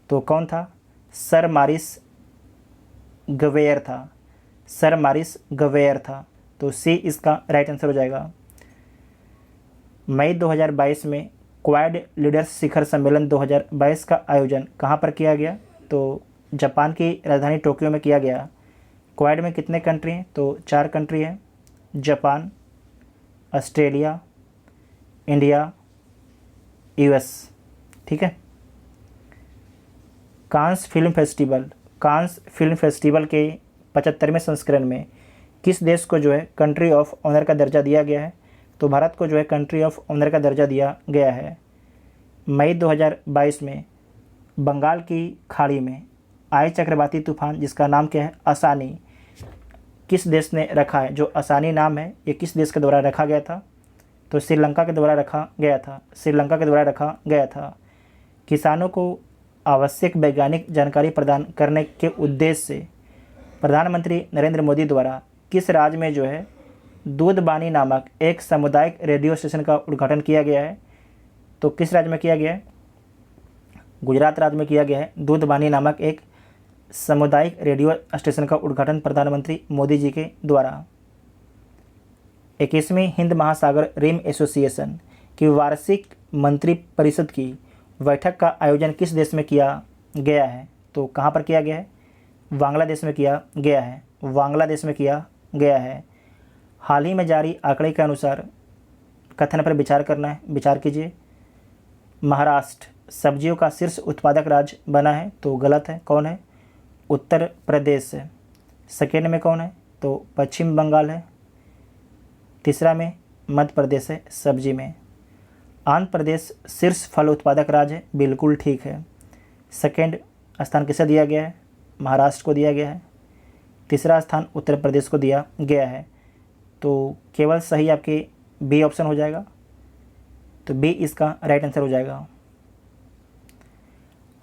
तो कौन था? सर मॉरिस गवेयर था। सर मॉरिस गवेयर था। तो सी इसका राइट आंसर हो जाएगा। मई 2022 में क्वाड लीडर्स शिखर सम्मेलन 2022 का आयोजन कहाँ पर किया गया? तो जापान की राजधानी टोक्यो में किया गया। क्वाड में कितने कंट्री हैं? तो 4 कंट्री हैं, जापान, ऑस्ट्रेलिया, इंडिया, यूएस। ठीक है। कांस फिल्म फेस्टिवल के 75वें संस्करण में किस देश को जो है कंट्री ऑफ ऑनर का दर्जा दिया गया है? तो भारत को जो है कंट्री ऑफ ऑनर का दर्जा दिया गया है। मई 2022 में बंगाल की खाड़ी में आए चक्रवाती तूफान जिसका नाम क्या है? आसानी, किस देश ने रखा है? जो आसानी नाम है ये किस देश के द्वारा रखा गया था? तो श्रीलंका के द्वारा रखा गया था। किसानों को आवश्यक वैज्ञानिक जानकारी प्रदान करने के उद्देश्य से प्रधानमंत्री नरेंद्र मोदी द्वारा किस राज्य में जो है दूधबानी नामक एक सामुदायिक रेडियो स्टेशन का उद्घाटन किया गया है? तो किस राज्य में किया गया है? गुजरात राज्य में किया गया है। दूधबानी नामक एक सामुदायिक रेडियो स्टेशन का उद्घाटन प्रधानमंत्री मोदी जी के द्वारा। 21वीं हिंद महासागर रिम एसोसिएशन की वार्षिक मंत्री परिषद की बैठक का आयोजन किस देश में किया गया है? तो कहाँ पर किया गया है? बांग्लादेश में किया गया है। हाल ही में जारी आंकड़े के अनुसार कथन पर विचार करना है, विचार कीजिए। महाराष्ट्र सब्जियों का शीर्ष उत्पादक राज्य बना है, तो गलत है। कौन है? उत्तर प्रदेश है। सेकेंड में कौन है? तो पश्चिम बंगाल है। तीसरा में मध्य प्रदेश है सब्जी में। आंध्र प्रदेश शीर्ष फल उत्पादक राज्य है, बिल्कुल ठीक है। सेकेंड स्थान किसे दिया गया है? महाराष्ट्र को दिया गया है। तीसरा स्थान उत्तर प्रदेश को दिया गया है। तो केवल सही आपके बी ऑप्शन हो जाएगा, तो बी इसका राइट आंसर हो जाएगा।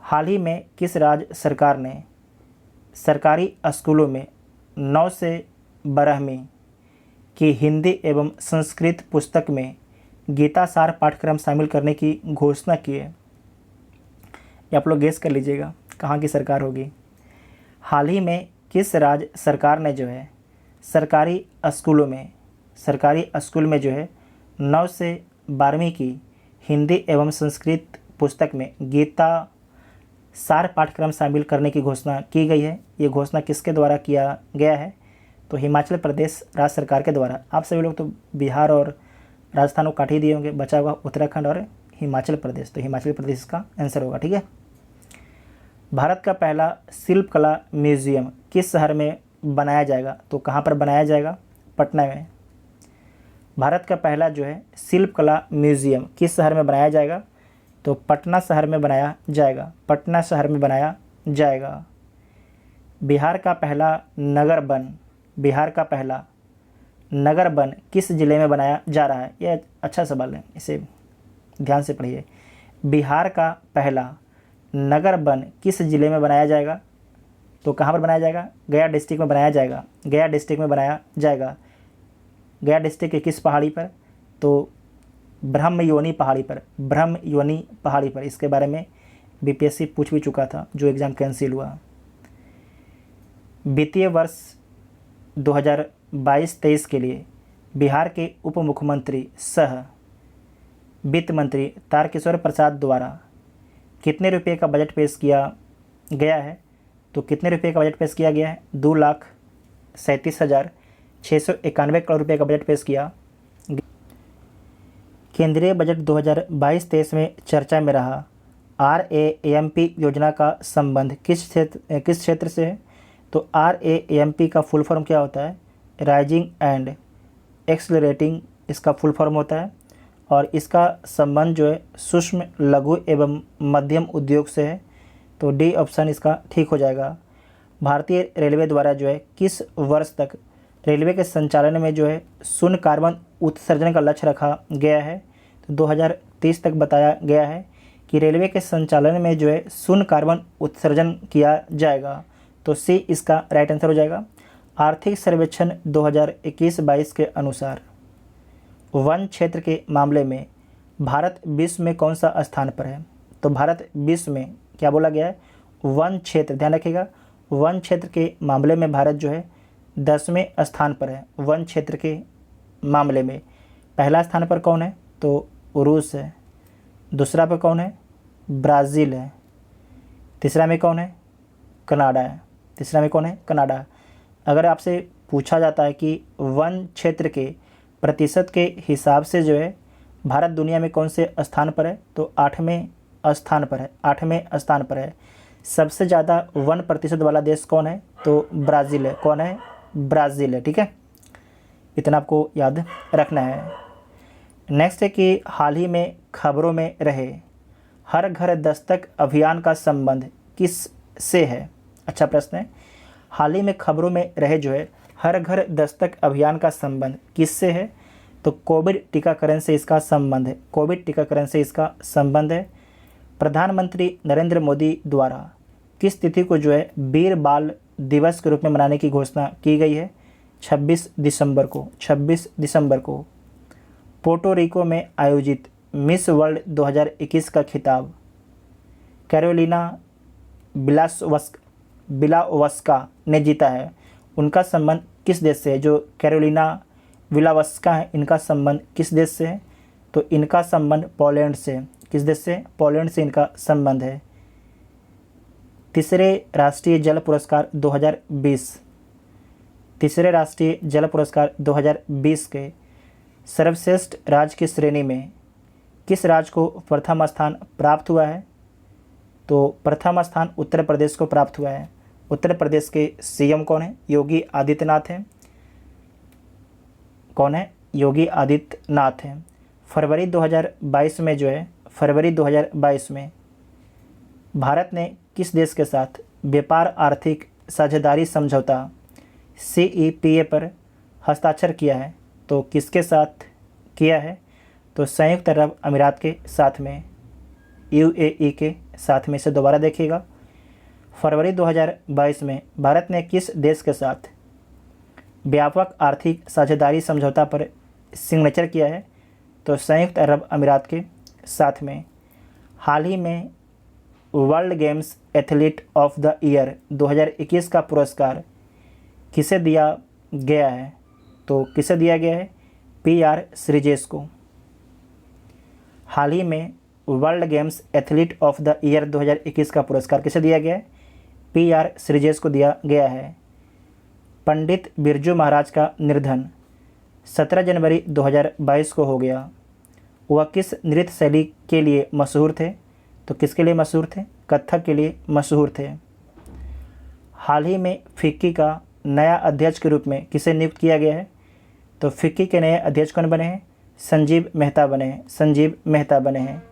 हाल ही में किस राज्य सरकार ने सरकारी स्कूलों में 9 से 12वीं की हिंदी एवं संस्कृत पुस्तक में गीता सार पाठ्यक्रम शामिल करने की घोषणा की है? ये आप लोग गेस कर लीजिएगा कहाँ की सरकार होगी। हाल ही में किस राज्य सरकार ने जो है सरकारी स्कूल में जो है 9 से 12वीं की हिंदी एवं संस्कृत पुस्तक में गीता सार पाठ्यक्रम शामिल करने की घोषणा की गई है? ये घोषणा किसके द्वारा किया गया है? तो हिमाचल प्रदेश राज्य सरकार के द्वारा। आप सभी लोग तो बिहार और राजस्थान को काट ही दिए होंगे, बचा हुआ उत्तराखंड और हिमाचल प्रदेश, तो हिमाचल प्रदेश का आंसर होगा। ठीक है। भारत का पहला शिल्पकला म्यूजियम किस शहर में बनाया जाएगा? तो कहाँ पर बनाया जाएगा? पटना में। भारत का पहला जो है शिल्पकला म्यूजियम किस शहर में बनाया जाएगा? तो पटना शहर में बनाया जाएगा। बिहार का पहला नगर वन किस ज़िले में बनाया जा रहा है? यह अच्छा सवाल है, इसे ध्यान से पढ़िए। बिहार का पहला नगर वन किस ज़िले में बनाया जाएगा? तो कहाँ पर बनाया जाएगा? गया डिस्ट्रिक्ट में बनाया जाएगा। गया डिस्ट्रिक्ट के किस पहाड़ी पर? तो ब्रह्मयोनी पहाड़ी पर। इसके बारे में बीपीएससी पूछ भी चुका था, जो एग्ज़ाम कैंसिल हुआ। वित्तीय वर्ष 2022-23 के लिए बिहार के उप मुख्यमंत्री सह वित्त मंत्री तारकिशोर प्रसाद द्वारा कितने रुपए का बजट पेश किया गया है? तो कितने रुपए का बजट पेश किया गया है? 2,37,691 करोड़ रुपए का बजट पेश किया। केंद्रीय बजट 2022-23 में चर्चा में रहा RAMP योजना का संबंध किस क्षेत्र से है? तो RAMP का फुल फॉर्म क्या होता है? राइजिंग एंड एक्सलरेटिंग इसका फुल फॉर्म होता है, और इसका संबंध जो है सूक्ष्म, लघु एवं मध्यम उद्योग से है। तो डी ऑप्शन इसका ठीक हो जाएगा। भारतीय रेलवे द्वारा जो है किस वर्ष तक रेलवे के संचालन में जो है शून्य कार्बन उत्सर्जन का लक्ष्य रखा गया है? तो 2030 तक बताया गया है कि रेलवे के संचालन में जो है शून्य कार्बन उत्सर्जन किया जाएगा। तो सी इसका राइट आंसर हो जाएगा। आर्थिक सर्वेक्षण 2021-22 के अनुसार वन क्षेत्र के मामले में भारत विश्व में कौन सा स्थान पर है? तो भारत विश्व में क्या बोला गया है? वन क्षेत्र, ध्यान रखिएगा, वन क्षेत्र के मामले में भारत जो है 10वें स्थान पर है वन क्षेत्र के मामले में। पहला स्थान पर कौन है? तो रूस है। दूसरा पर कौन है? ब्राज़ील है। तीसरा में कौन है? कनाडा है। तीसरा में कौन है? कनाडा। अगर आपसे पूछा जाता है कि वन क्षेत्र के प्रतिशत के हिसाब से जो है भारत दुनिया में कौन से स्थान पर है, तो 8वें स्थान पर है। 8वें स्थान पर है। सबसे ज़्यादा 1% वाला देश कौन है? तो ब्राज़ील है। कौन है? ब्राज़ील है। ठीक है, इतना आपको याद रखना है। नेक्स्ट है कि हाल ही में खबरों में रहे हर घर दस्तक अभियान का संबंध किस से है? अच्छा प्रश्न है। हाल ही में खबरों में रहे जो है हर घर दस्तक अभियान का संबंध किससे है? तो कोविड टीकाकरण से इसका संबंध है। कोविड टीकाकरण से इसका संबंध है। प्रधानमंत्री नरेंद्र मोदी द्वारा किस तिथि को जो है वीर बाल दिवस के रूप में मनाने की घोषणा की गई है? 26 दिसंबर को। 26 दिसंबर को पोर्टो रिको में आयोजित मिस वर्ल्ड 2021 का खिताब कैरोलिना बिलावस्का ने जीता है। उनका संबंध किस देश से है? जो कैरोलिना विलावस्का है, इनका संबंध किस देश से है? तो इनका संबंध पोलैंड से। किस देश से? पोलैंड से इनका संबंध है। तीसरे राष्ट्रीय जल पुरस्कार 2020। तीसरे राष्ट्रीय जल पुरस्कार 2020 के सर्वश्रेष्ठ राज्य की श्रेणी में किस राज्य को प्रथम स्थान प्राप्त हुआ है? तो प्रथम स्थान उत्तर प्रदेश को प्राप्त हुआ है। उत्तर प्रदेश के सीएम कौन है? योगी आदित्यनाथ हैं। कौन है? योगी आदित्यनाथ हैं। फरवरी 2022 में जो है फरवरी 2022 में भारत ने किस देश के साथ व्यापार आर्थिक साझेदारी समझौता CEPA पर हस्ताक्षर किया है? तो किसके साथ किया है? तो संयुक्त अरब अमीरात के साथ में, UAE के साथ में। से दोबारा देखिएगा, फरवरी 2022 में भारत ने किस देश के साथ व्यापक आर्थिक साझेदारी समझौता पर सिग्नेचर किया है? तो संयुक्त अरब अमीरात के साथ में। हाल ही में world games athlete of the year 2021 का पुरस्कार किसे दिया गया है? तो किसे दिया गया है? PR श्रीजेश को। हाल ही में world games athlete of the year 2021 का पुरस्कार किसे दिया गया है? PR श्रीजेश को दिया गया है। पंडित बिरजू महाराज का निधन 17 जनवरी 2022 को हो गया। वह किस नृत्य शैली के लिए मशहूर थे? तो किसके लिए मशहूर थे? कथक के लिए मशहूर थे। हाल ही में फिक्की का नया अध्यक्ष के रूप में किसे नियुक्त किया गया है? तो फिक्की के नए अध्यक्ष कौन बने हैं? संजीव मेहता बने हैं। संजीव मेहता बने हैं।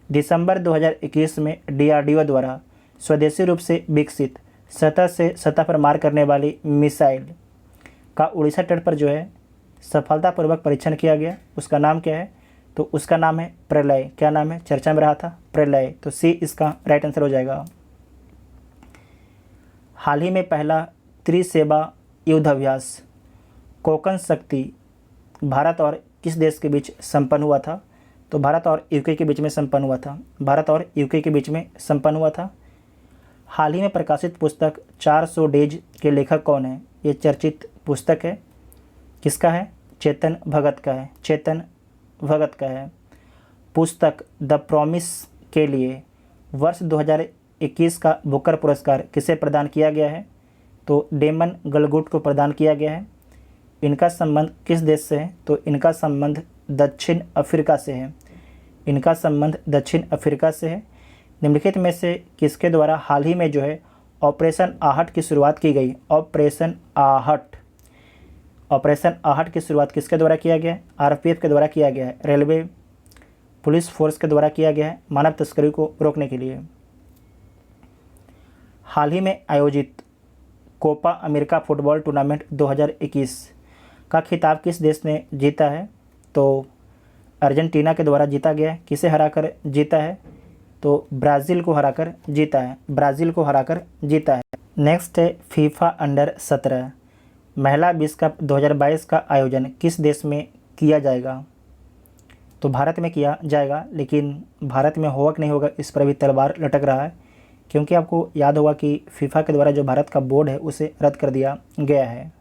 दिसंबर 2021 में DRDO द्वारा स्वदेशी रूप से विकसित सतह से सतह पर मार करने वाली मिसाइल का उड़ीसा तट पर जो है सफलतापूर्वक परीक्षण किया गया। उसका नाम क्या है? तो उसका नाम है प्रलय। क्या नाम है? चर्चा में रहा था प्रलय। तो C इसका राइट आंसर हो जाएगा। हाल ही में पहला त्रिसेवा युद्धाभ्यास कोकण शक्ति भारत और किस देश के बीच संपन्न हुआ था? तो भारत और UK के बीच में संपन्न हुआ था। भारत और UK के बीच में संपन्न हुआ था। हाल ही में प्रकाशित पुस्तक 400 डेज के लेखक कौन है? ये चर्चित पुस्तक है। किसका है? चेतन भगत का है। चेतन भगत का है। पुस्तक द प्रॉमिस के लिए वर्ष 2021 का बुकर पुरस्कार किसे प्रदान किया गया है? तो डेमन गलगुट को प्रदान किया गया है। इनका संबंध किस देश से है? तो इनका संबंध दक्षिण अफ्रीका से है। इनका संबंध दक्षिण अफ्रीका से है। निम्नलिखित में से किसके द्वारा हाल ही में जो है ऑपरेशन आहट की शुरुआत की गई? ऑपरेशन आहट। ऑपरेशन आहट की शुरुआत किसके द्वारा किया गया है? RPF के द्वारा किया गया है। रेलवे पुलिस फोर्स के द्वारा किया गया है मानव तस्करी को रोकने के लिए। हाल ही में आयोजित कोपा अमेरिका फुटबॉल टूर्नामेंट 2021 का खिताब किस देश ने जीता है? तो अर्जेंटीना के द्वारा जीता गया है। किसे हराकर जीता है? तो ब्राज़ील को हराकर जीता है। ब्राज़ील को हराकर जीता है। नेक्स्ट है फीफा अंडर 17 महिला विश्व कप 2022 का आयोजन किस देश में किया जाएगा? तो भारत में किया जाएगा, लेकिन भारत में होगा कि नहीं होगा इस पर भी तलवार लटक रहा है, क्योंकि आपको याद होगा कि फीफा के द्वारा जो भारत का बोर्ड है उसे रद्द कर दिया गया है।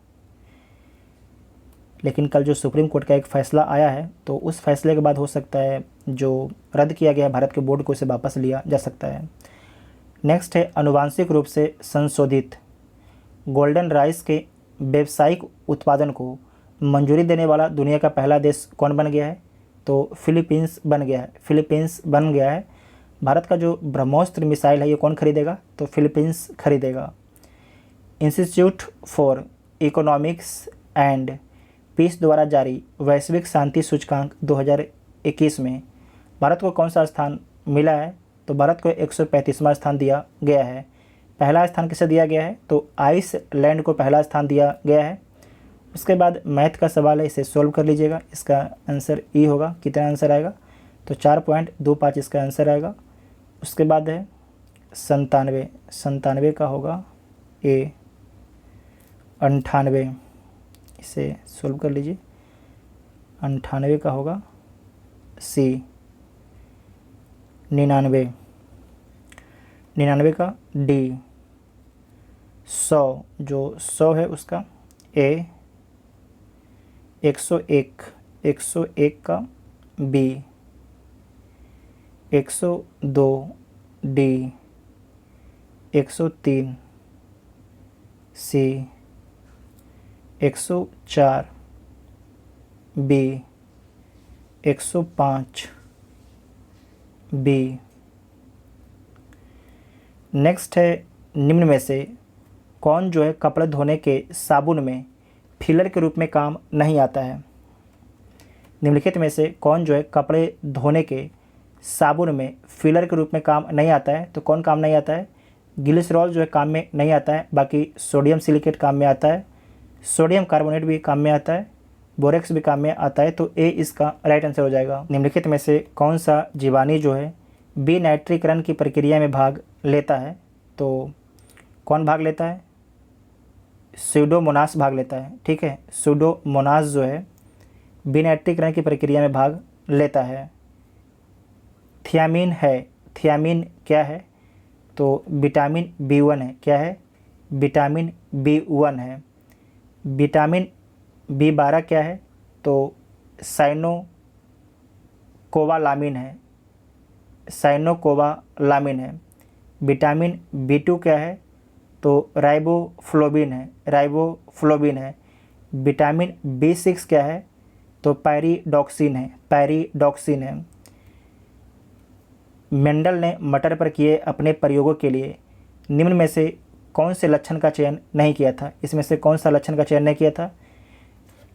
लेकिन कल जो सुप्रीम कोर्ट का एक फ़ैसला आया है तो उस फैसले के बाद हो सकता है जो रद्द किया गया है भारत के बोर्ड को, उसे वापस लिया जा सकता है। नेक्स्ट है आनुवांशिक रूप से संशोधित गोल्डन राइस के व्यावसायिक उत्पादन को मंजूरी देने वाला दुनिया का पहला देश कौन बन गया है? तो फिलीपींस बन गया है। फिलीपींस बन गया है। भारत का जो ब्रह्मोस्त्र मिसाइल है ये कौन खरीदेगा? तो फिलीपींस खरीदेगा। Institute for economics and peace द्वारा जारी वैश्विक शांति सूचकांक 2021 में भारत को कौन सा स्थान मिला है? तो भारत को 135वां स्थान दिया गया है। पहला स्थान किसे दिया गया है? तो आइसलैंड को पहला स्थान दिया गया है। उसके बाद मैथ का सवाल है, इसे सोल्व कर लीजिएगा। इसका आंसर ई होगा। कितना आंसर आएगा? तो 4.25 इसका आंसर आएगा। उसके बाद है 97 का होगा ए। 98 इसे सोल्व कर लीजिए। 98 का होगा सी। 99 का डी। 100 जो 100 है उसका ए। 101 का बी। 102 डी। 103 सी। 104 बी। 105 बी। नेक्स्ट है निम्न में से कौन जो है कपड़े धोने के साबुन में फिलर के रूप में काम नहीं आता है? निम्नलिखित में से कौन जो है कपड़े धोने के साबुन में फिलर के रूप में काम नहीं आता है? तो कौन काम नहीं आता है? ग्लिसरॉल जो है काम में नहीं आता है, बाकी सोडियम सिलिकेट काम में आता है, सोडियम कार्बोनेट भी काम में आता है, बोरेक्स भी काम में आता है। तो ए इसका राइट आंसर हो जाएगा। निम्नलिखित में से कौन सा जीवाणु जो है विनाइट्रीकरण की प्रक्रिया में भाग लेता है? तो कौन भाग लेता है? स्यूडोमोनास भाग लेता है। ठीक है, स्यूडोमोनास जो है विनाइट्रीकरण की प्रक्रिया में भाग लेता है। थियामिन है। थियामिन क्या है? तो विटामिन B1 है। क्या है? विटामिन B1 है। विटामिन B12 क्या है? तो साइनोकोबालामिन है। साइनोकोबालामिन है। विटामिन B2 क्या है? तो राइबोफ्लोबिन है। राइबोफ्लोबिन है। विटामिन B6 क्या है? तो पैरिडॉक्सिन है। पैरिडॉक्सिन है। मेंडल ने मटर पर किए अपने प्रयोगों के लिए निम्न में से कौन से लक्षण का चयन नहीं किया था? इसमें से कौन सा लक्षण का चयन नहीं किया था?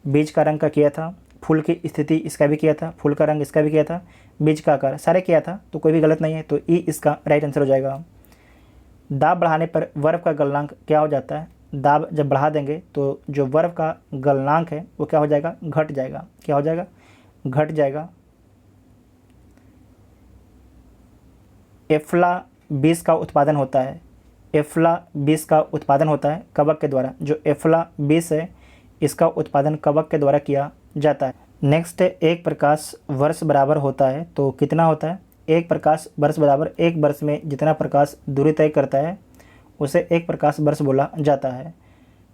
बीज का रंग का किया था, फूल की स्थिति इसका भी किया था, फूल का रंग इसका भी किया था, बीज का आकार, सारे किया था। तो कोई भी गलत नहीं है। तो ई इसका राइट आंसर हो जाएगा। दाब बढ़ाने पर बर्फ़ का गलनांक क्या हो जाता है? दाब जब बढ़ा देंगे तो जो बर्फ़ का गलनांक है वो क्या हो जाएगा? घट जाएगा। क्या हो जाएगा? घट जाएगा। एफ्ला 20 का उत्पादन होता है। एफ्ला 20 का उत्पादन होता है कवक के द्वारा। जो एफ्ला 20 है इसका उत्पादन कवक के द्वारा किया जाता है। नेक्स्ट है एक प्रकाश वर्ष बराबर होता है। तो कितना होता है? एक प्रकाश वर्ष बराबर, एक वर्ष में जितना प्रकाश दूरी तय करता है उसे एक प्रकाश वर्ष बोला जाता है।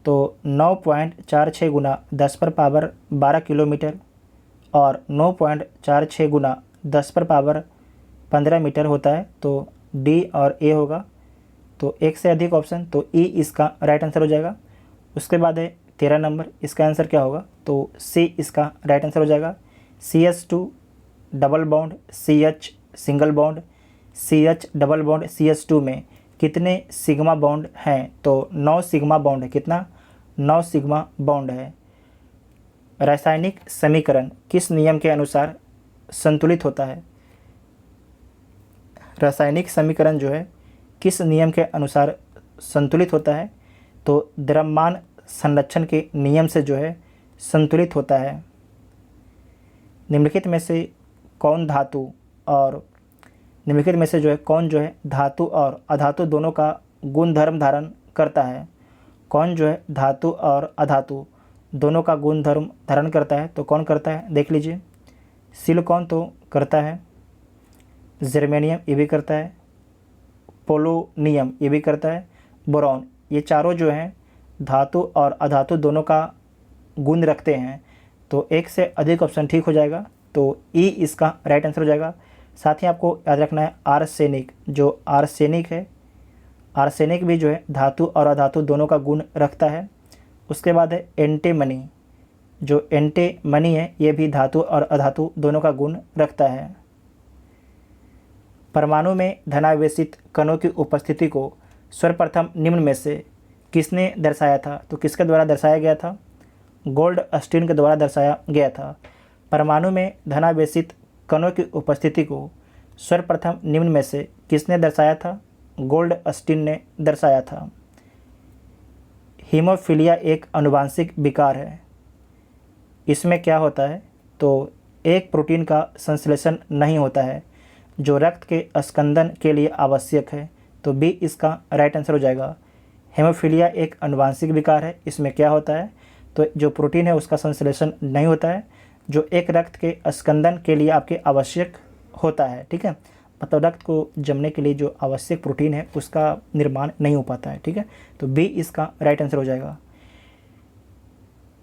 तो 9.46 गुना 10⁻12 किलोमीटर और 9.46 गुना 10⁻15 मीटर होता है। तो डी और ए होगा। तो एक से अधिक ऑप्शन, तो ई इसका राइट आंसर हो जाएगा। उसके बाद है 13 नंबर, इसका आंसर क्या होगा? तो सी इसका राइट आंसर हो जाएगा। CH2 double bond CH single bond CH double bond CH2 में कितने सिग्मा बॉन्ड हैं? तो 9 सिग्मा बॉन्ड है। कितना? 9 सिग्मा बॉन्ड है। रासायनिक समीकरण किस नियम के अनुसार संतुलित होता है? रासायनिक समीकरण जो है किस नियम के अनुसार संतुलित होता है? तो द्रव्यमान संरक्षण के नियम से जो है संतुलित होता है। निम्नलिखित में से कौन धातु और निम्नलिखित में से जो है कौन जो है धातु और अधातु दोनों का गुणधर्म धारण करता है? कौन जो है धातु और अधातु दोनों का गुणधर्म धारण करता है? तो कौन करता है? देख लीजिए। सिलिकॉन तो करता है, जर्मेनियम ये भी करता है, पोलोनियम ये भी करता है, बोरॉन, ये चारों जो हैं धातु और अधातु दोनों का गुण रखते हैं। तो एक से अधिक ऑप्शन ठीक हो जाएगा, तो ई इसका राइट आंसर हो जाएगा। साथ ही आपको याद रखना है आर्सेनिक, जो आर्सेनिक है, आर्सेनिक भी जो है धातु और अधातु दोनों का गुण रखता है। उसके बाद है एंटीमनी, जो एंटीमनी है ये भी धातु और अधातु दोनों का गुण रखता है। परमाणु में धनावेशित कणों की उपस्थिति को सर्वप्रथम निम्न में से किसने दर्शाया था? तो किसके द्वारा दर्शाया गया था? गोल्डस्टीन के द्वारा दर्शाया गया था। परमाणु में धनावेशित कणों की उपस्थिति को सर्वप्रथम निम्न में से किसने दर्शाया था? गोल्डस्टीन ने दर्शाया था। हीमोफीलिया एक आनुवांशिक विकार है। इसमें क्या होता है? तो एक प्रोटीन का संश्लेषण नहीं होता है जो रक्त के स्कंदन के लिए आवश्यक है, तो बी इसका राइट आंसर हो जाएगा। हेमोफीलिया एक आनुवांशिक विकार है। इसमें क्या होता है? तो जो प्रोटीन है उसका संश्लेषण नहीं होता है जो एक रक्त के स्कंदन के लिए आपके आवश्यक होता है। ठीक है, मतलब रक्त को जमने के लिए जो आवश्यक प्रोटीन है उसका निर्माण नहीं हो पाता है। ठीक है, तो बी इसका राइट आंसर हो जाएगा।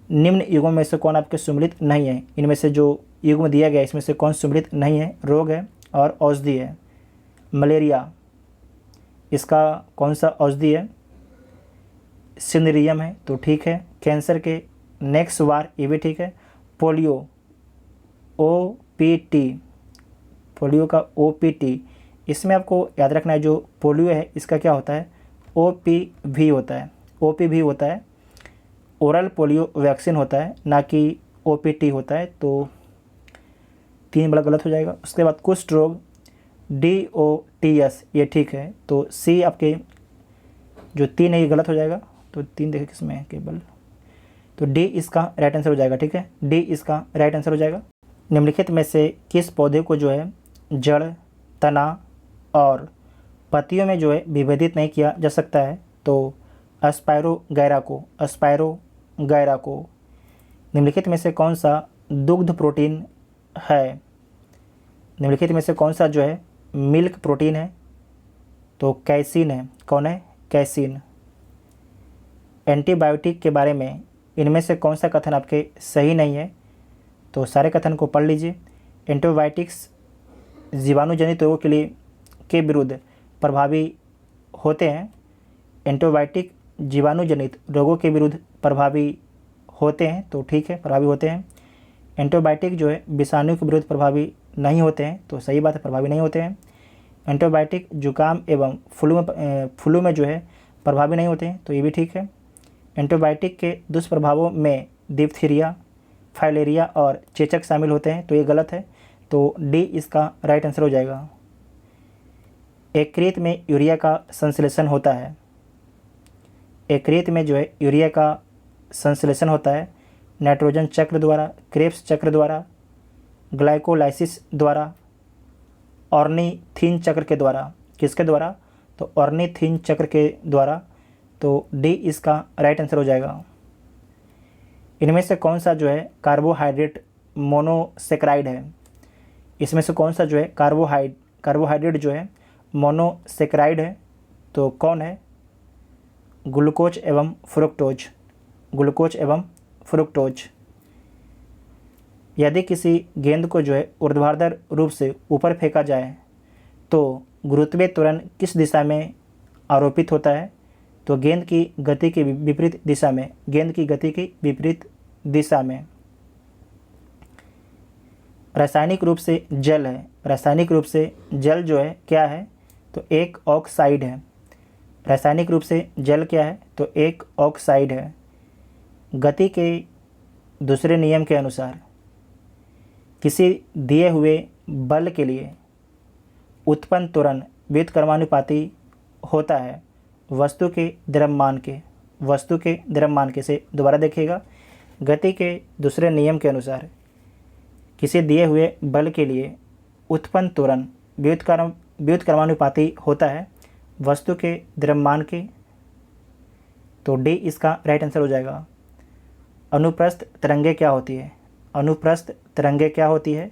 निम्न युगों में से कौन आपके सम्मिलित नहीं है? इनमें से जो युग में दिया गया इसमें से कौन सम्मिलित नहीं है? रोग है और औषधि है। मलेरिया, इसका कौन सा औषधि है? सिंदरियम है, तो ठीक है। कैंसर के नेक्स्ट वार, ये भी ठीक है। पोलियो, OPT, पोलियो का OPT, इसमें आपको याद रखना है जो पोलियो है इसका क्या होता है? OPV होता है, OPV होता है। ओरल पोलियो वैक्सीन होता है, ना कि OPT होता है, तो 3 बड़ा गलत हो जाएगा। उसके बाद कुष्ठ रोग, DOTS, ये ठीक है। तो सी आपके जो 3 है ये गलत हो जाएगा, तो 3 देखिए किसमें है केवल, तो डी इसका राइट आंसर हो जाएगा। ठीक है, डी इसका राइट आंसर हो जाएगा। निम्नलिखित में से किस पौधे को जो है जड़, तना और पत्तियों में जो है विभेदित नहीं किया जा सकता है? तो अस्पायरोगैरा को, अस्पायरोगैरा को। निम्नलिखित में से कौन सा दुग्ध प्रोटीन है? निम्नलिखित में से कौन सा जो है मिल्क प्रोटीन है? तो कैसीन है। कौन है? कैसीन। एंटीबायोटिक के बारे में इनमें से कौन सा कथन आपके सही नहीं है? तो सारे कथन को पढ़ लीजिए। एंटीबायोटिक्स जीवाणुजनित रोगों के लिए के विरुद्ध प्रभावी होते हैं। एंटीबायोटिक जीवाणुजनित रोगों के विरुद्ध प्रभावी होते हैं, तो ठीक है, प्रभावी होते हैं। एंटीबायोटिक जो है विषाणु के विरुद्ध प्रभावी नहीं होते हैं, तो सही बात है, प्रभावी नहीं होते हैं। एंटीबायोटिक जुकाम एवं फ्लू में जो है प्रभावी नहीं होते हैं, तो ये भी ठीक है। एंटीबायोटिक के दुष्प्रभावों में डिप्थीरिया, फाइलेरिया और चेचक शामिल होते हैं, तो ये गलत है, तो डी इसका राइट आंसर हो जाएगा। एक रेत में यूरिया का संश्लेषण होता है। एक रेत में जो है यूरिया का संश्लेषण होता है नाइट्रोजन चक्र द्वारा, क्रेब्स चक्र द्वारा, ग्लाइकोलाइसिस द्वारा, ऑर्निथीन चक्र के द्वारा। किसके द्वारा? तो ऑर्निथीन चक्र के द्वारा, तो डी इसका राइट आंसर हो जाएगा। इनमें से कौन सा जो है कार्बोहाइड्रेट मोनोसेक्राइड है? इसमें से कौन सा जो है कार्बोहाइड्रेट जो है मोनोसेक्राइड है? तो कौन है? ग्लूकोज एवं फ्रुक्टोज, ग्लूकोज एवं फ्रुक्टोज। यदि किसी गेंद को जो है ऊर्ध्वाधर रूप से ऊपर फेंका जाए तो गुरुत्वीय त्वरण किस दिशा में आरोपित होता है? तो गेंद की गति के विपरीत दिशा में, गेंद की गति की विपरीत दिशा में। रासायनिक रूप से जल है, रासायनिक रूप से जल जो है क्या है? तो एक ऑक्साइड है। रासायनिक रूप से जल क्या है? तो एक ऑक्साइड है। गति के दूसरे नियम के अनुसार किसी दिए हुए बल के लिए उत्पन्न त्वरण व्युत्क्रमानुपाती होता है वस्तु के द्रव्यमान के, वस्तु के द्रव्यमान के। से दोबारा देखिएगा, गति के दूसरे नियम के अनुसार किसी दिए हुए बल के लिए उत्पन्न त्वरण व्युत्क्रमानुपाती होता है वस्तु के द्रव्यमान के, तो डी इसका राइट आंसर हो जाएगा। अनुप्रस्थ तरंगें क्या होती है? अनुप्रस्थ तरंगें क्या होती है?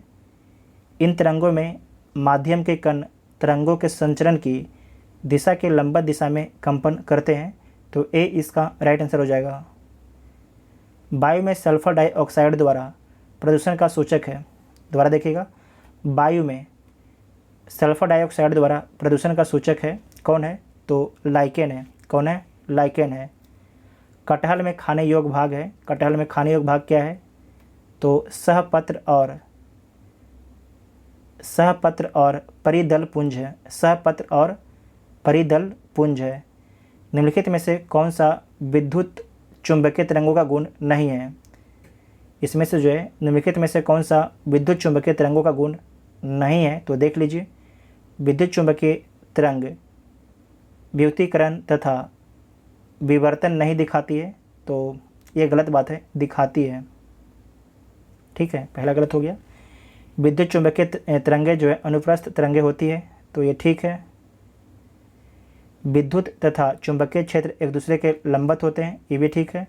इन तरंगों में माध्यम के कण तरंगों के संचरण की दिशा के लंबवत दिशा में कंपन करते हैं, तो ए इसका राइट आंसर हो जाएगा। वायु में सल्फर डाइऑक्साइड द्वारा प्रदूषण का सूचक है? दोबारा देखिएगा, वायु में सल्फर डाइऑक्साइड द्वारा प्रदूषण का सूचक है कौन है? तो लाइकेन है। कौन है? लाइकेन है। कटहल में खाने योग्य भाग है। कटहल में खाने योग्य भाग क्या है? तो सहपत्र और परिदल पुंज है। सहपत्र और परिदल पुंज है। निम्नलिखित में से कौन सा विद्युत चुंबकीय तरंगों का गुण नहीं है? इसमें से जो है निम्नलिखित में से कौन सा विद्युत चुंबकीय तरंगों का गुण नहीं है? तो देख लीजिए, विद्युत चुंबकीय तरंग विद्युतीकरण तथा विवर्तन नहीं दिखाती है, तो ये गलत बात है, दिखाती है। ठीक है, पहला गलत हो गया। विद्युत चुंबकीय तरंगें जो है अनुप्रस्थ तरंगें होती है, तो ये ठीक है। विद्युत तथा चुंबकीय क्षेत्र एक दूसरे के लंबवत होते हैं, ये भी ठीक है।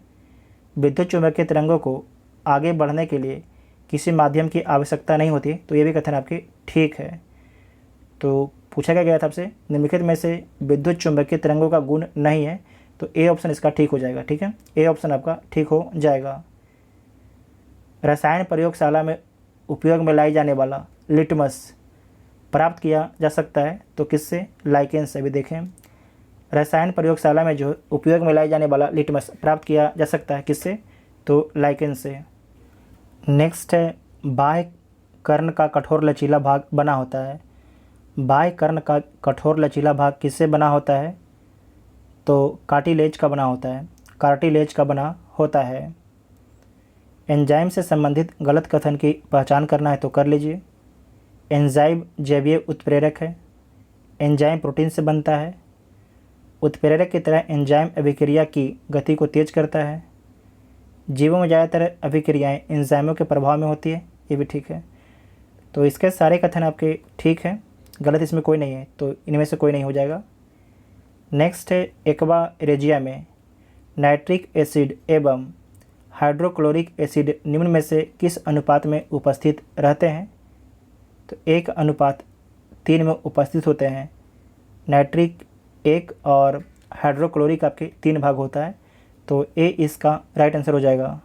विद्युत चुंबकीय तरंगों को आगे बढ़ने के लिए किसी माध्यम की आवश्यकता नहीं होती, तो ये भी कथन आपके ठीक है। तो पूछा क्या गया था आपसे, निम्नलिखित में से विद्युत चुंबकीय तरंगों का गुण नहीं है, तो ए ऑप्शन इसका ठीक हो जाएगा। ठीक है, ए ऑप्शन आपका ठीक हो जाएगा। रसायन प्रयोगशाला में उपयोग में लाई जाने वाला लिटमस प्राप्त किया जा सकता है, तो किससे? लाइकेन से। भी देखें, रसायन प्रयोगशाला में जो उपयोग में लाई जाने वाला लिटमस प्राप्त किया जा सकता है, किससे? तो लाइकेन से। नेक्स्ट है, बाह्य कर्ण का कठोर लचीला भाग बना होता है। बाह्य कर्ण का कठोर लचीला भाग किससे बना होता है? तो कार्टिलेज का बना होता है। कार्टिलेज का बना होता है। एंजाइम से संबंधित गलत कथन की पहचान करना है तो कर लीजिए। एंजाइम जैवीय उत्प्रेरक है। एंजाइम प्रोटीन से बनता है। उत्प्रेरक की तरह एंजाइम अभिक्रिया की गति को तेज करता है। जीवों में ज़्यादातर अभिक्रियाएं एंजाइमों के प्रभाव में होती है, ये भी ठीक है। तो इसके सारे कथन आपके ठीक हैं, गलत इसमें कोई नहीं है, तो इनमें से कोई नहीं हो जाएगा। नेक्स्ट है, एक्वा रेजिया में नाइट्रिक एसिड एवं हाइड्रोक्लोरिक एसिड निम्न में से किस अनुपात में उपस्थित रहते हैं? तो 1:3 में उपस्थित होते हैं। नाइट्रिक 1 और हाइड्रोक्लोरिक आपके 3 भाग होता है, तो ए इसका राइट आंसर हो जाएगा।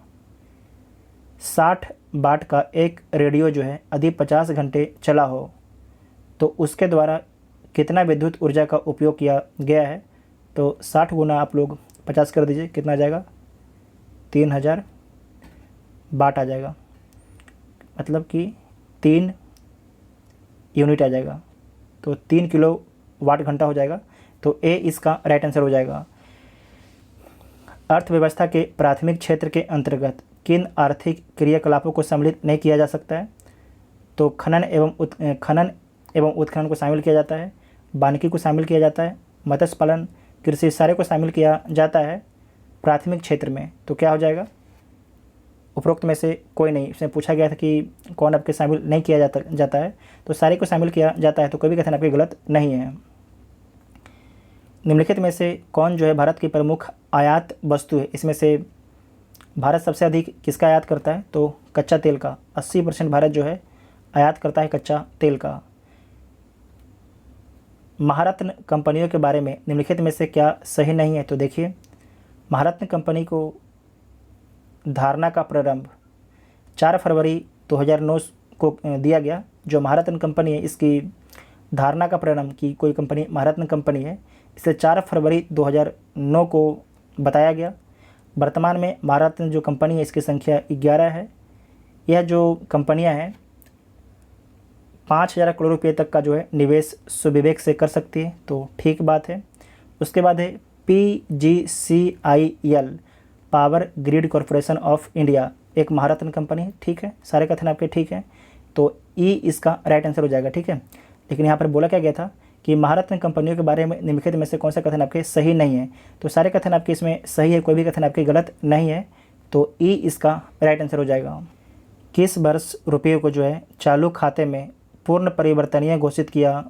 60 वाट का एक रेडियो जो है यदि 50 घंटे चला हो तो उसके द्वारा कितना विद्युत ऊर्जा का उपयोग किया गया है? तो 60 गुना आप लोग 50 कर दीजिए, कितना आ जाएगा? 3000 वाट आ जाएगा, मतलब कि 3 यूनिट आ जाएगा, तो 3 किलो वाट घंटा हो जाएगा। तो ए इसका राइट आंसर हो जाएगा। अर्थव्यवस्था के प्राथमिक क्षेत्र के अंतर्गत किन आर्थिक क्रियाकलापों को सम्मिलित नहीं किया जा सकता है? तो खनन एवं उत्खनन को शामिल किया जाता है, वानिकी को शामिल किया जाता है, मत्स्य पालन, कृषि, सारे को शामिल किया जाता है प्राथमिक क्षेत्र में। तो क्या हो जाएगा? उपरोक्त में से कोई नहीं। इसमें पूछा गया था कि कौन आपके शामिल नहीं किया जाता है, तो सारे को शामिल किया जाता है, तो कोई भी कथन आपके गलत नहीं है। निम्नलिखित में से कौन जो है भारत की प्रमुख आयात वस्तु है? इसमें से भारत सबसे अधिक किसका आयात करता है? तो कच्चा तेल का। 80% भारत जो है आयात करता है कच्चा तेल का। महारत्न कंपनियों के बारे में निम्नलिखित में से क्या सही नहीं है? तो देखिए, महारत्न कंपनी को धारणा का प्रारंभ 4 फरवरी 2009 को दिया गया। जो महारत्न कंपनी है, इसकी धारणा का प्रारंभ की कोई कंपनी महारत्न कंपनी है, इसे 4 फरवरी 2009 को बताया गया। वर्तमान में महारत्न जो कंपनी है, इसकी संख्या 11 है। यह जो कंपनियां हैं 5000 करोड़ रुपये तक का जो है निवेश सुविवेक से कर सकती है, तो ठीक बात है। उसके बाद है PGCIL, power grid corporation of India, एक महारत्न कंपनी है। ठीक है, सारे कथन आपके ठीक हैं, तो ई इसका राइट आंसर हो जाएगा। ठीक है, लेकिन यहाँ पर बोला क्या गया था कि महारत्न कंपनियों के बारे में निम्नलिखित में से कौन सा कथन आपके सही नहीं है? तो सारे कथन आपके इसमें सही है, कोई भी कथन आपके गलत नहीं है, तो ई इसका राइट आंसर हो जाएगा। किस वर्ष रुपये को जो है चालू खाते में पूर्ण परिवर्तनीय घोषित किया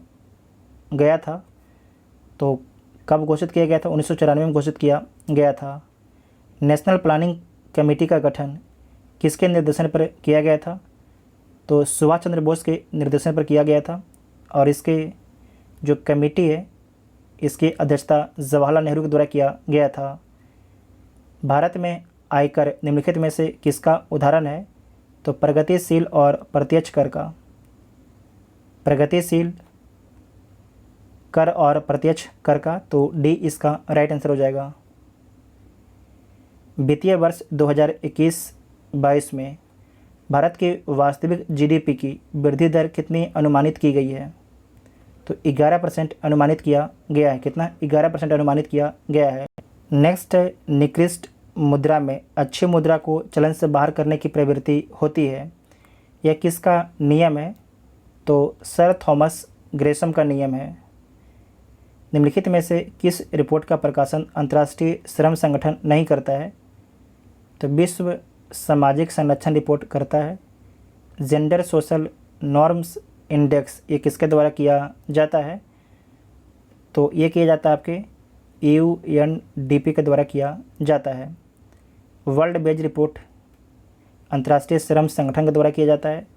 गया था? तो कब घोषित किया गया था? 1994 में घोषित किया गया था। नेशनल प्लानिंग कमेटी का गठन किसके निर्देशन पर किया गया था? तो सुभाष चंद्र बोस के निर्देशन पर किया गया था, और इसके जो कमेटी है इसकी अध्यक्षता जवाहरलाल नेहरू के द्वारा किया गया था। भारत में आयकर निम्नलिखित में से किसका उदाहरण है? तो प्रगतिशील और प्रत्यक्ष कर का, प्रगतिशील कर और प्रत्यक्ष कर का, तो डी इसका राइट आंसर हो जाएगा। वित्तीय वर्ष 2021-22 में भारत की वास्तविक जीडीपी की वृद्धि दर कितनी अनुमानित की गई है? तो 11% अनुमानित किया गया है। कितना? 11% अनुमानित किया गया है। नेक्स्ट है, निकृष्ट मुद्रा में अच्छी मुद्रा को चलन से बाहर करने की प्रवृत्ति होती है। यह किसका नियम है? तो सर थॉमस ग्रेशम का नियम है। निम्नलिखित में से किस रिपोर्ट का प्रकाशन अंतर्राष्ट्रीय श्रम संगठन नहीं करता है? तो विश्व सामाजिक संरक्षण रिपोर्ट करता है। जेंडर सोशल नॉर्म्स इंडेक्स, ये किसके द्वारा किया जाता है? तो ये किया जाता है आपके यूएनडीपी के द्वारा किया जाता है। वर्ल्ड वेज रिपोर्ट अंतर्राष्ट्रीय श्रम संगठन के द्वारा किया जाता है।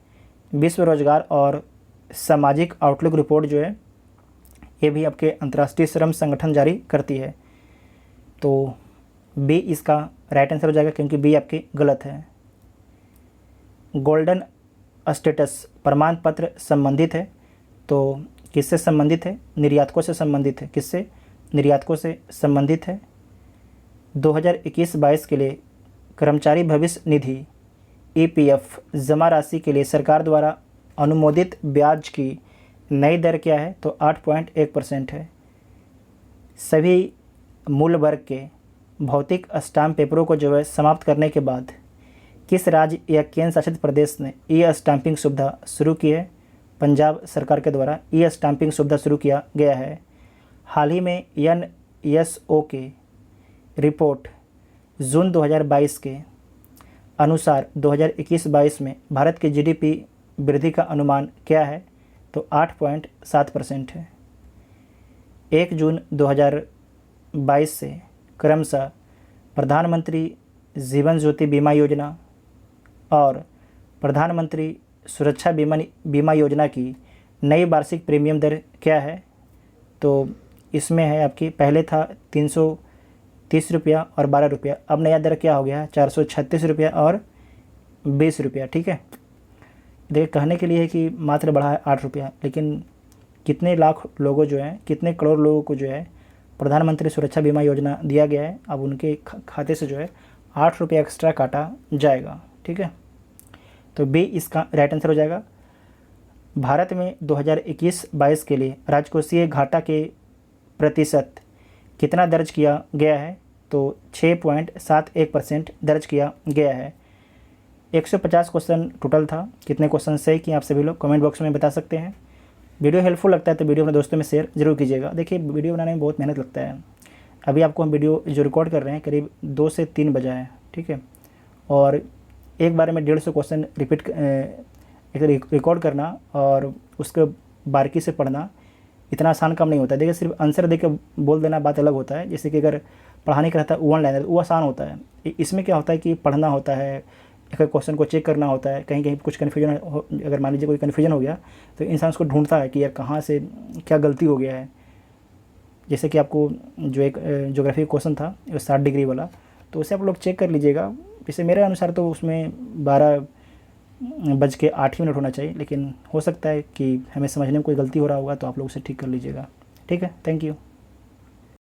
विश्व रोजगार और सामाजिक आउटलुक रिपोर्ट जो है ये भी आपके अंतर्राष्ट्रीय श्रम संगठन जारी करती है। तो बी इसका राइट आंसर हो जाएगा, क्योंकि बी आपकी गलत है। गोल्डन स्टेटस प्रमाण पत्र संबंधित है, तो किससे संबंधित है? निर्यातकों से संबंधित है। किससे? निर्यातकों से संबंधित है। 2021-22 के लिए कर्मचारी भविष्य निधि ईपीएफ जमा राशि के लिए सरकार द्वारा अनुमोदित ब्याज की नई दर क्या है? तो 8.1% है। सभी मूल वर्ग के भौतिक स्टाम्प पेपरों को जो है समाप्त करने के बाद किस राज्य या केंद्र शासित प्रदेश ने ई स्टाम्पिंग सुविधा शुरू की है? पंजाब सरकार के द्वारा ई स्टाम्पिंग सुविधा शुरू किया गया है। हाल ही में एनएसओ के रिपोर्ट जून 2022 के अनुसार 2021-22 में भारत की जीडीपी वृद्धि का अनुमान क्या है? तो 8.7% है। 1 जून 2022 से क्रमशः प्रधानमंत्री जीवन ज्योति बीमा योजना और प्रधानमंत्री सुरक्षा बीमा योजना की नई वार्षिक प्रीमियम दर क्या है? तो इसमें है आपकी, पहले था 330 रुपया और 12 रुपया, अब नया दर क्या हो गया? 436 रुपया और 20 रुपया। ठीक है, देखिए कहने के लिए है कि मात्र बढ़ा है 8 रुपया, लेकिन कितने लाख लोगों जो हैं, कितने करोड़ लोगों को जो है प्रधानमंत्री सुरक्षा बीमा योजना दिया गया है। अब उनके खाते से जो है 8 रुपया एक्स्ट्रा काटा जाएगा। ठीक है, तो बी इसका राइट आंसर हो जाएगा। भारत में 2021-22 के लिए राजकोषीय घाटा के प्रतिशत कितना दर्ज किया गया है? तो 6.71% दर्ज किया गया है। 150 क्वेश्चन टोटल था। कितने क्वेश्चन सही किए आप सभी लोग कमेंट बॉक्स में बता सकते हैं। वीडियो हेल्पफुल लगता है तो वीडियो अपने दोस्तों में शेयर जरूर कीजिएगा। देखिए वीडियो बनाने में बहुत मेहनत लगता है। अभी आपको हम वीडियो जो रिकॉर्ड कर रहे हैं करीब 2 से 3 बजा है। ठीक है, और एक बार में 150 क्वेश्चन रिकॉर्ड करना और उसके बारीकी से पढ़ना इतना आसान काम नहीं होता है। देखिए सिर्फ आंसर दे के बोल देना बात अलग होता है। जैसे कि अगर पढ़ाने का रहता है 1 लाइनर, वो आसान होता है। इसमें क्या होता है कि पढ़ना होता है, एक क्वेश्चन को चेक करना होता है, कहीं कहीं कुछ कन्फ्यूजन हो, अगर मान लीजिए कोई कन्फ्यूजन हो गया तो इंसान उसको ढूंढता है कि यार कहाँ से क्या गलती हो गया है। जैसे कि आपको जो एक ज्योग्राफी क्वेश्चन था 60 डिग्री वाला, तो उसे आप लोग चेक कर लीजिएगा। जैसे मेरे अनुसार तो उसमें 12:08 होना चाहिए, लेकिन हो सकता है कि हमें समझने में कोई गलती हो रहा होगा, तो आप लोग उसे ठीक कर लीजिएगा। ठीक है, थैंक यू।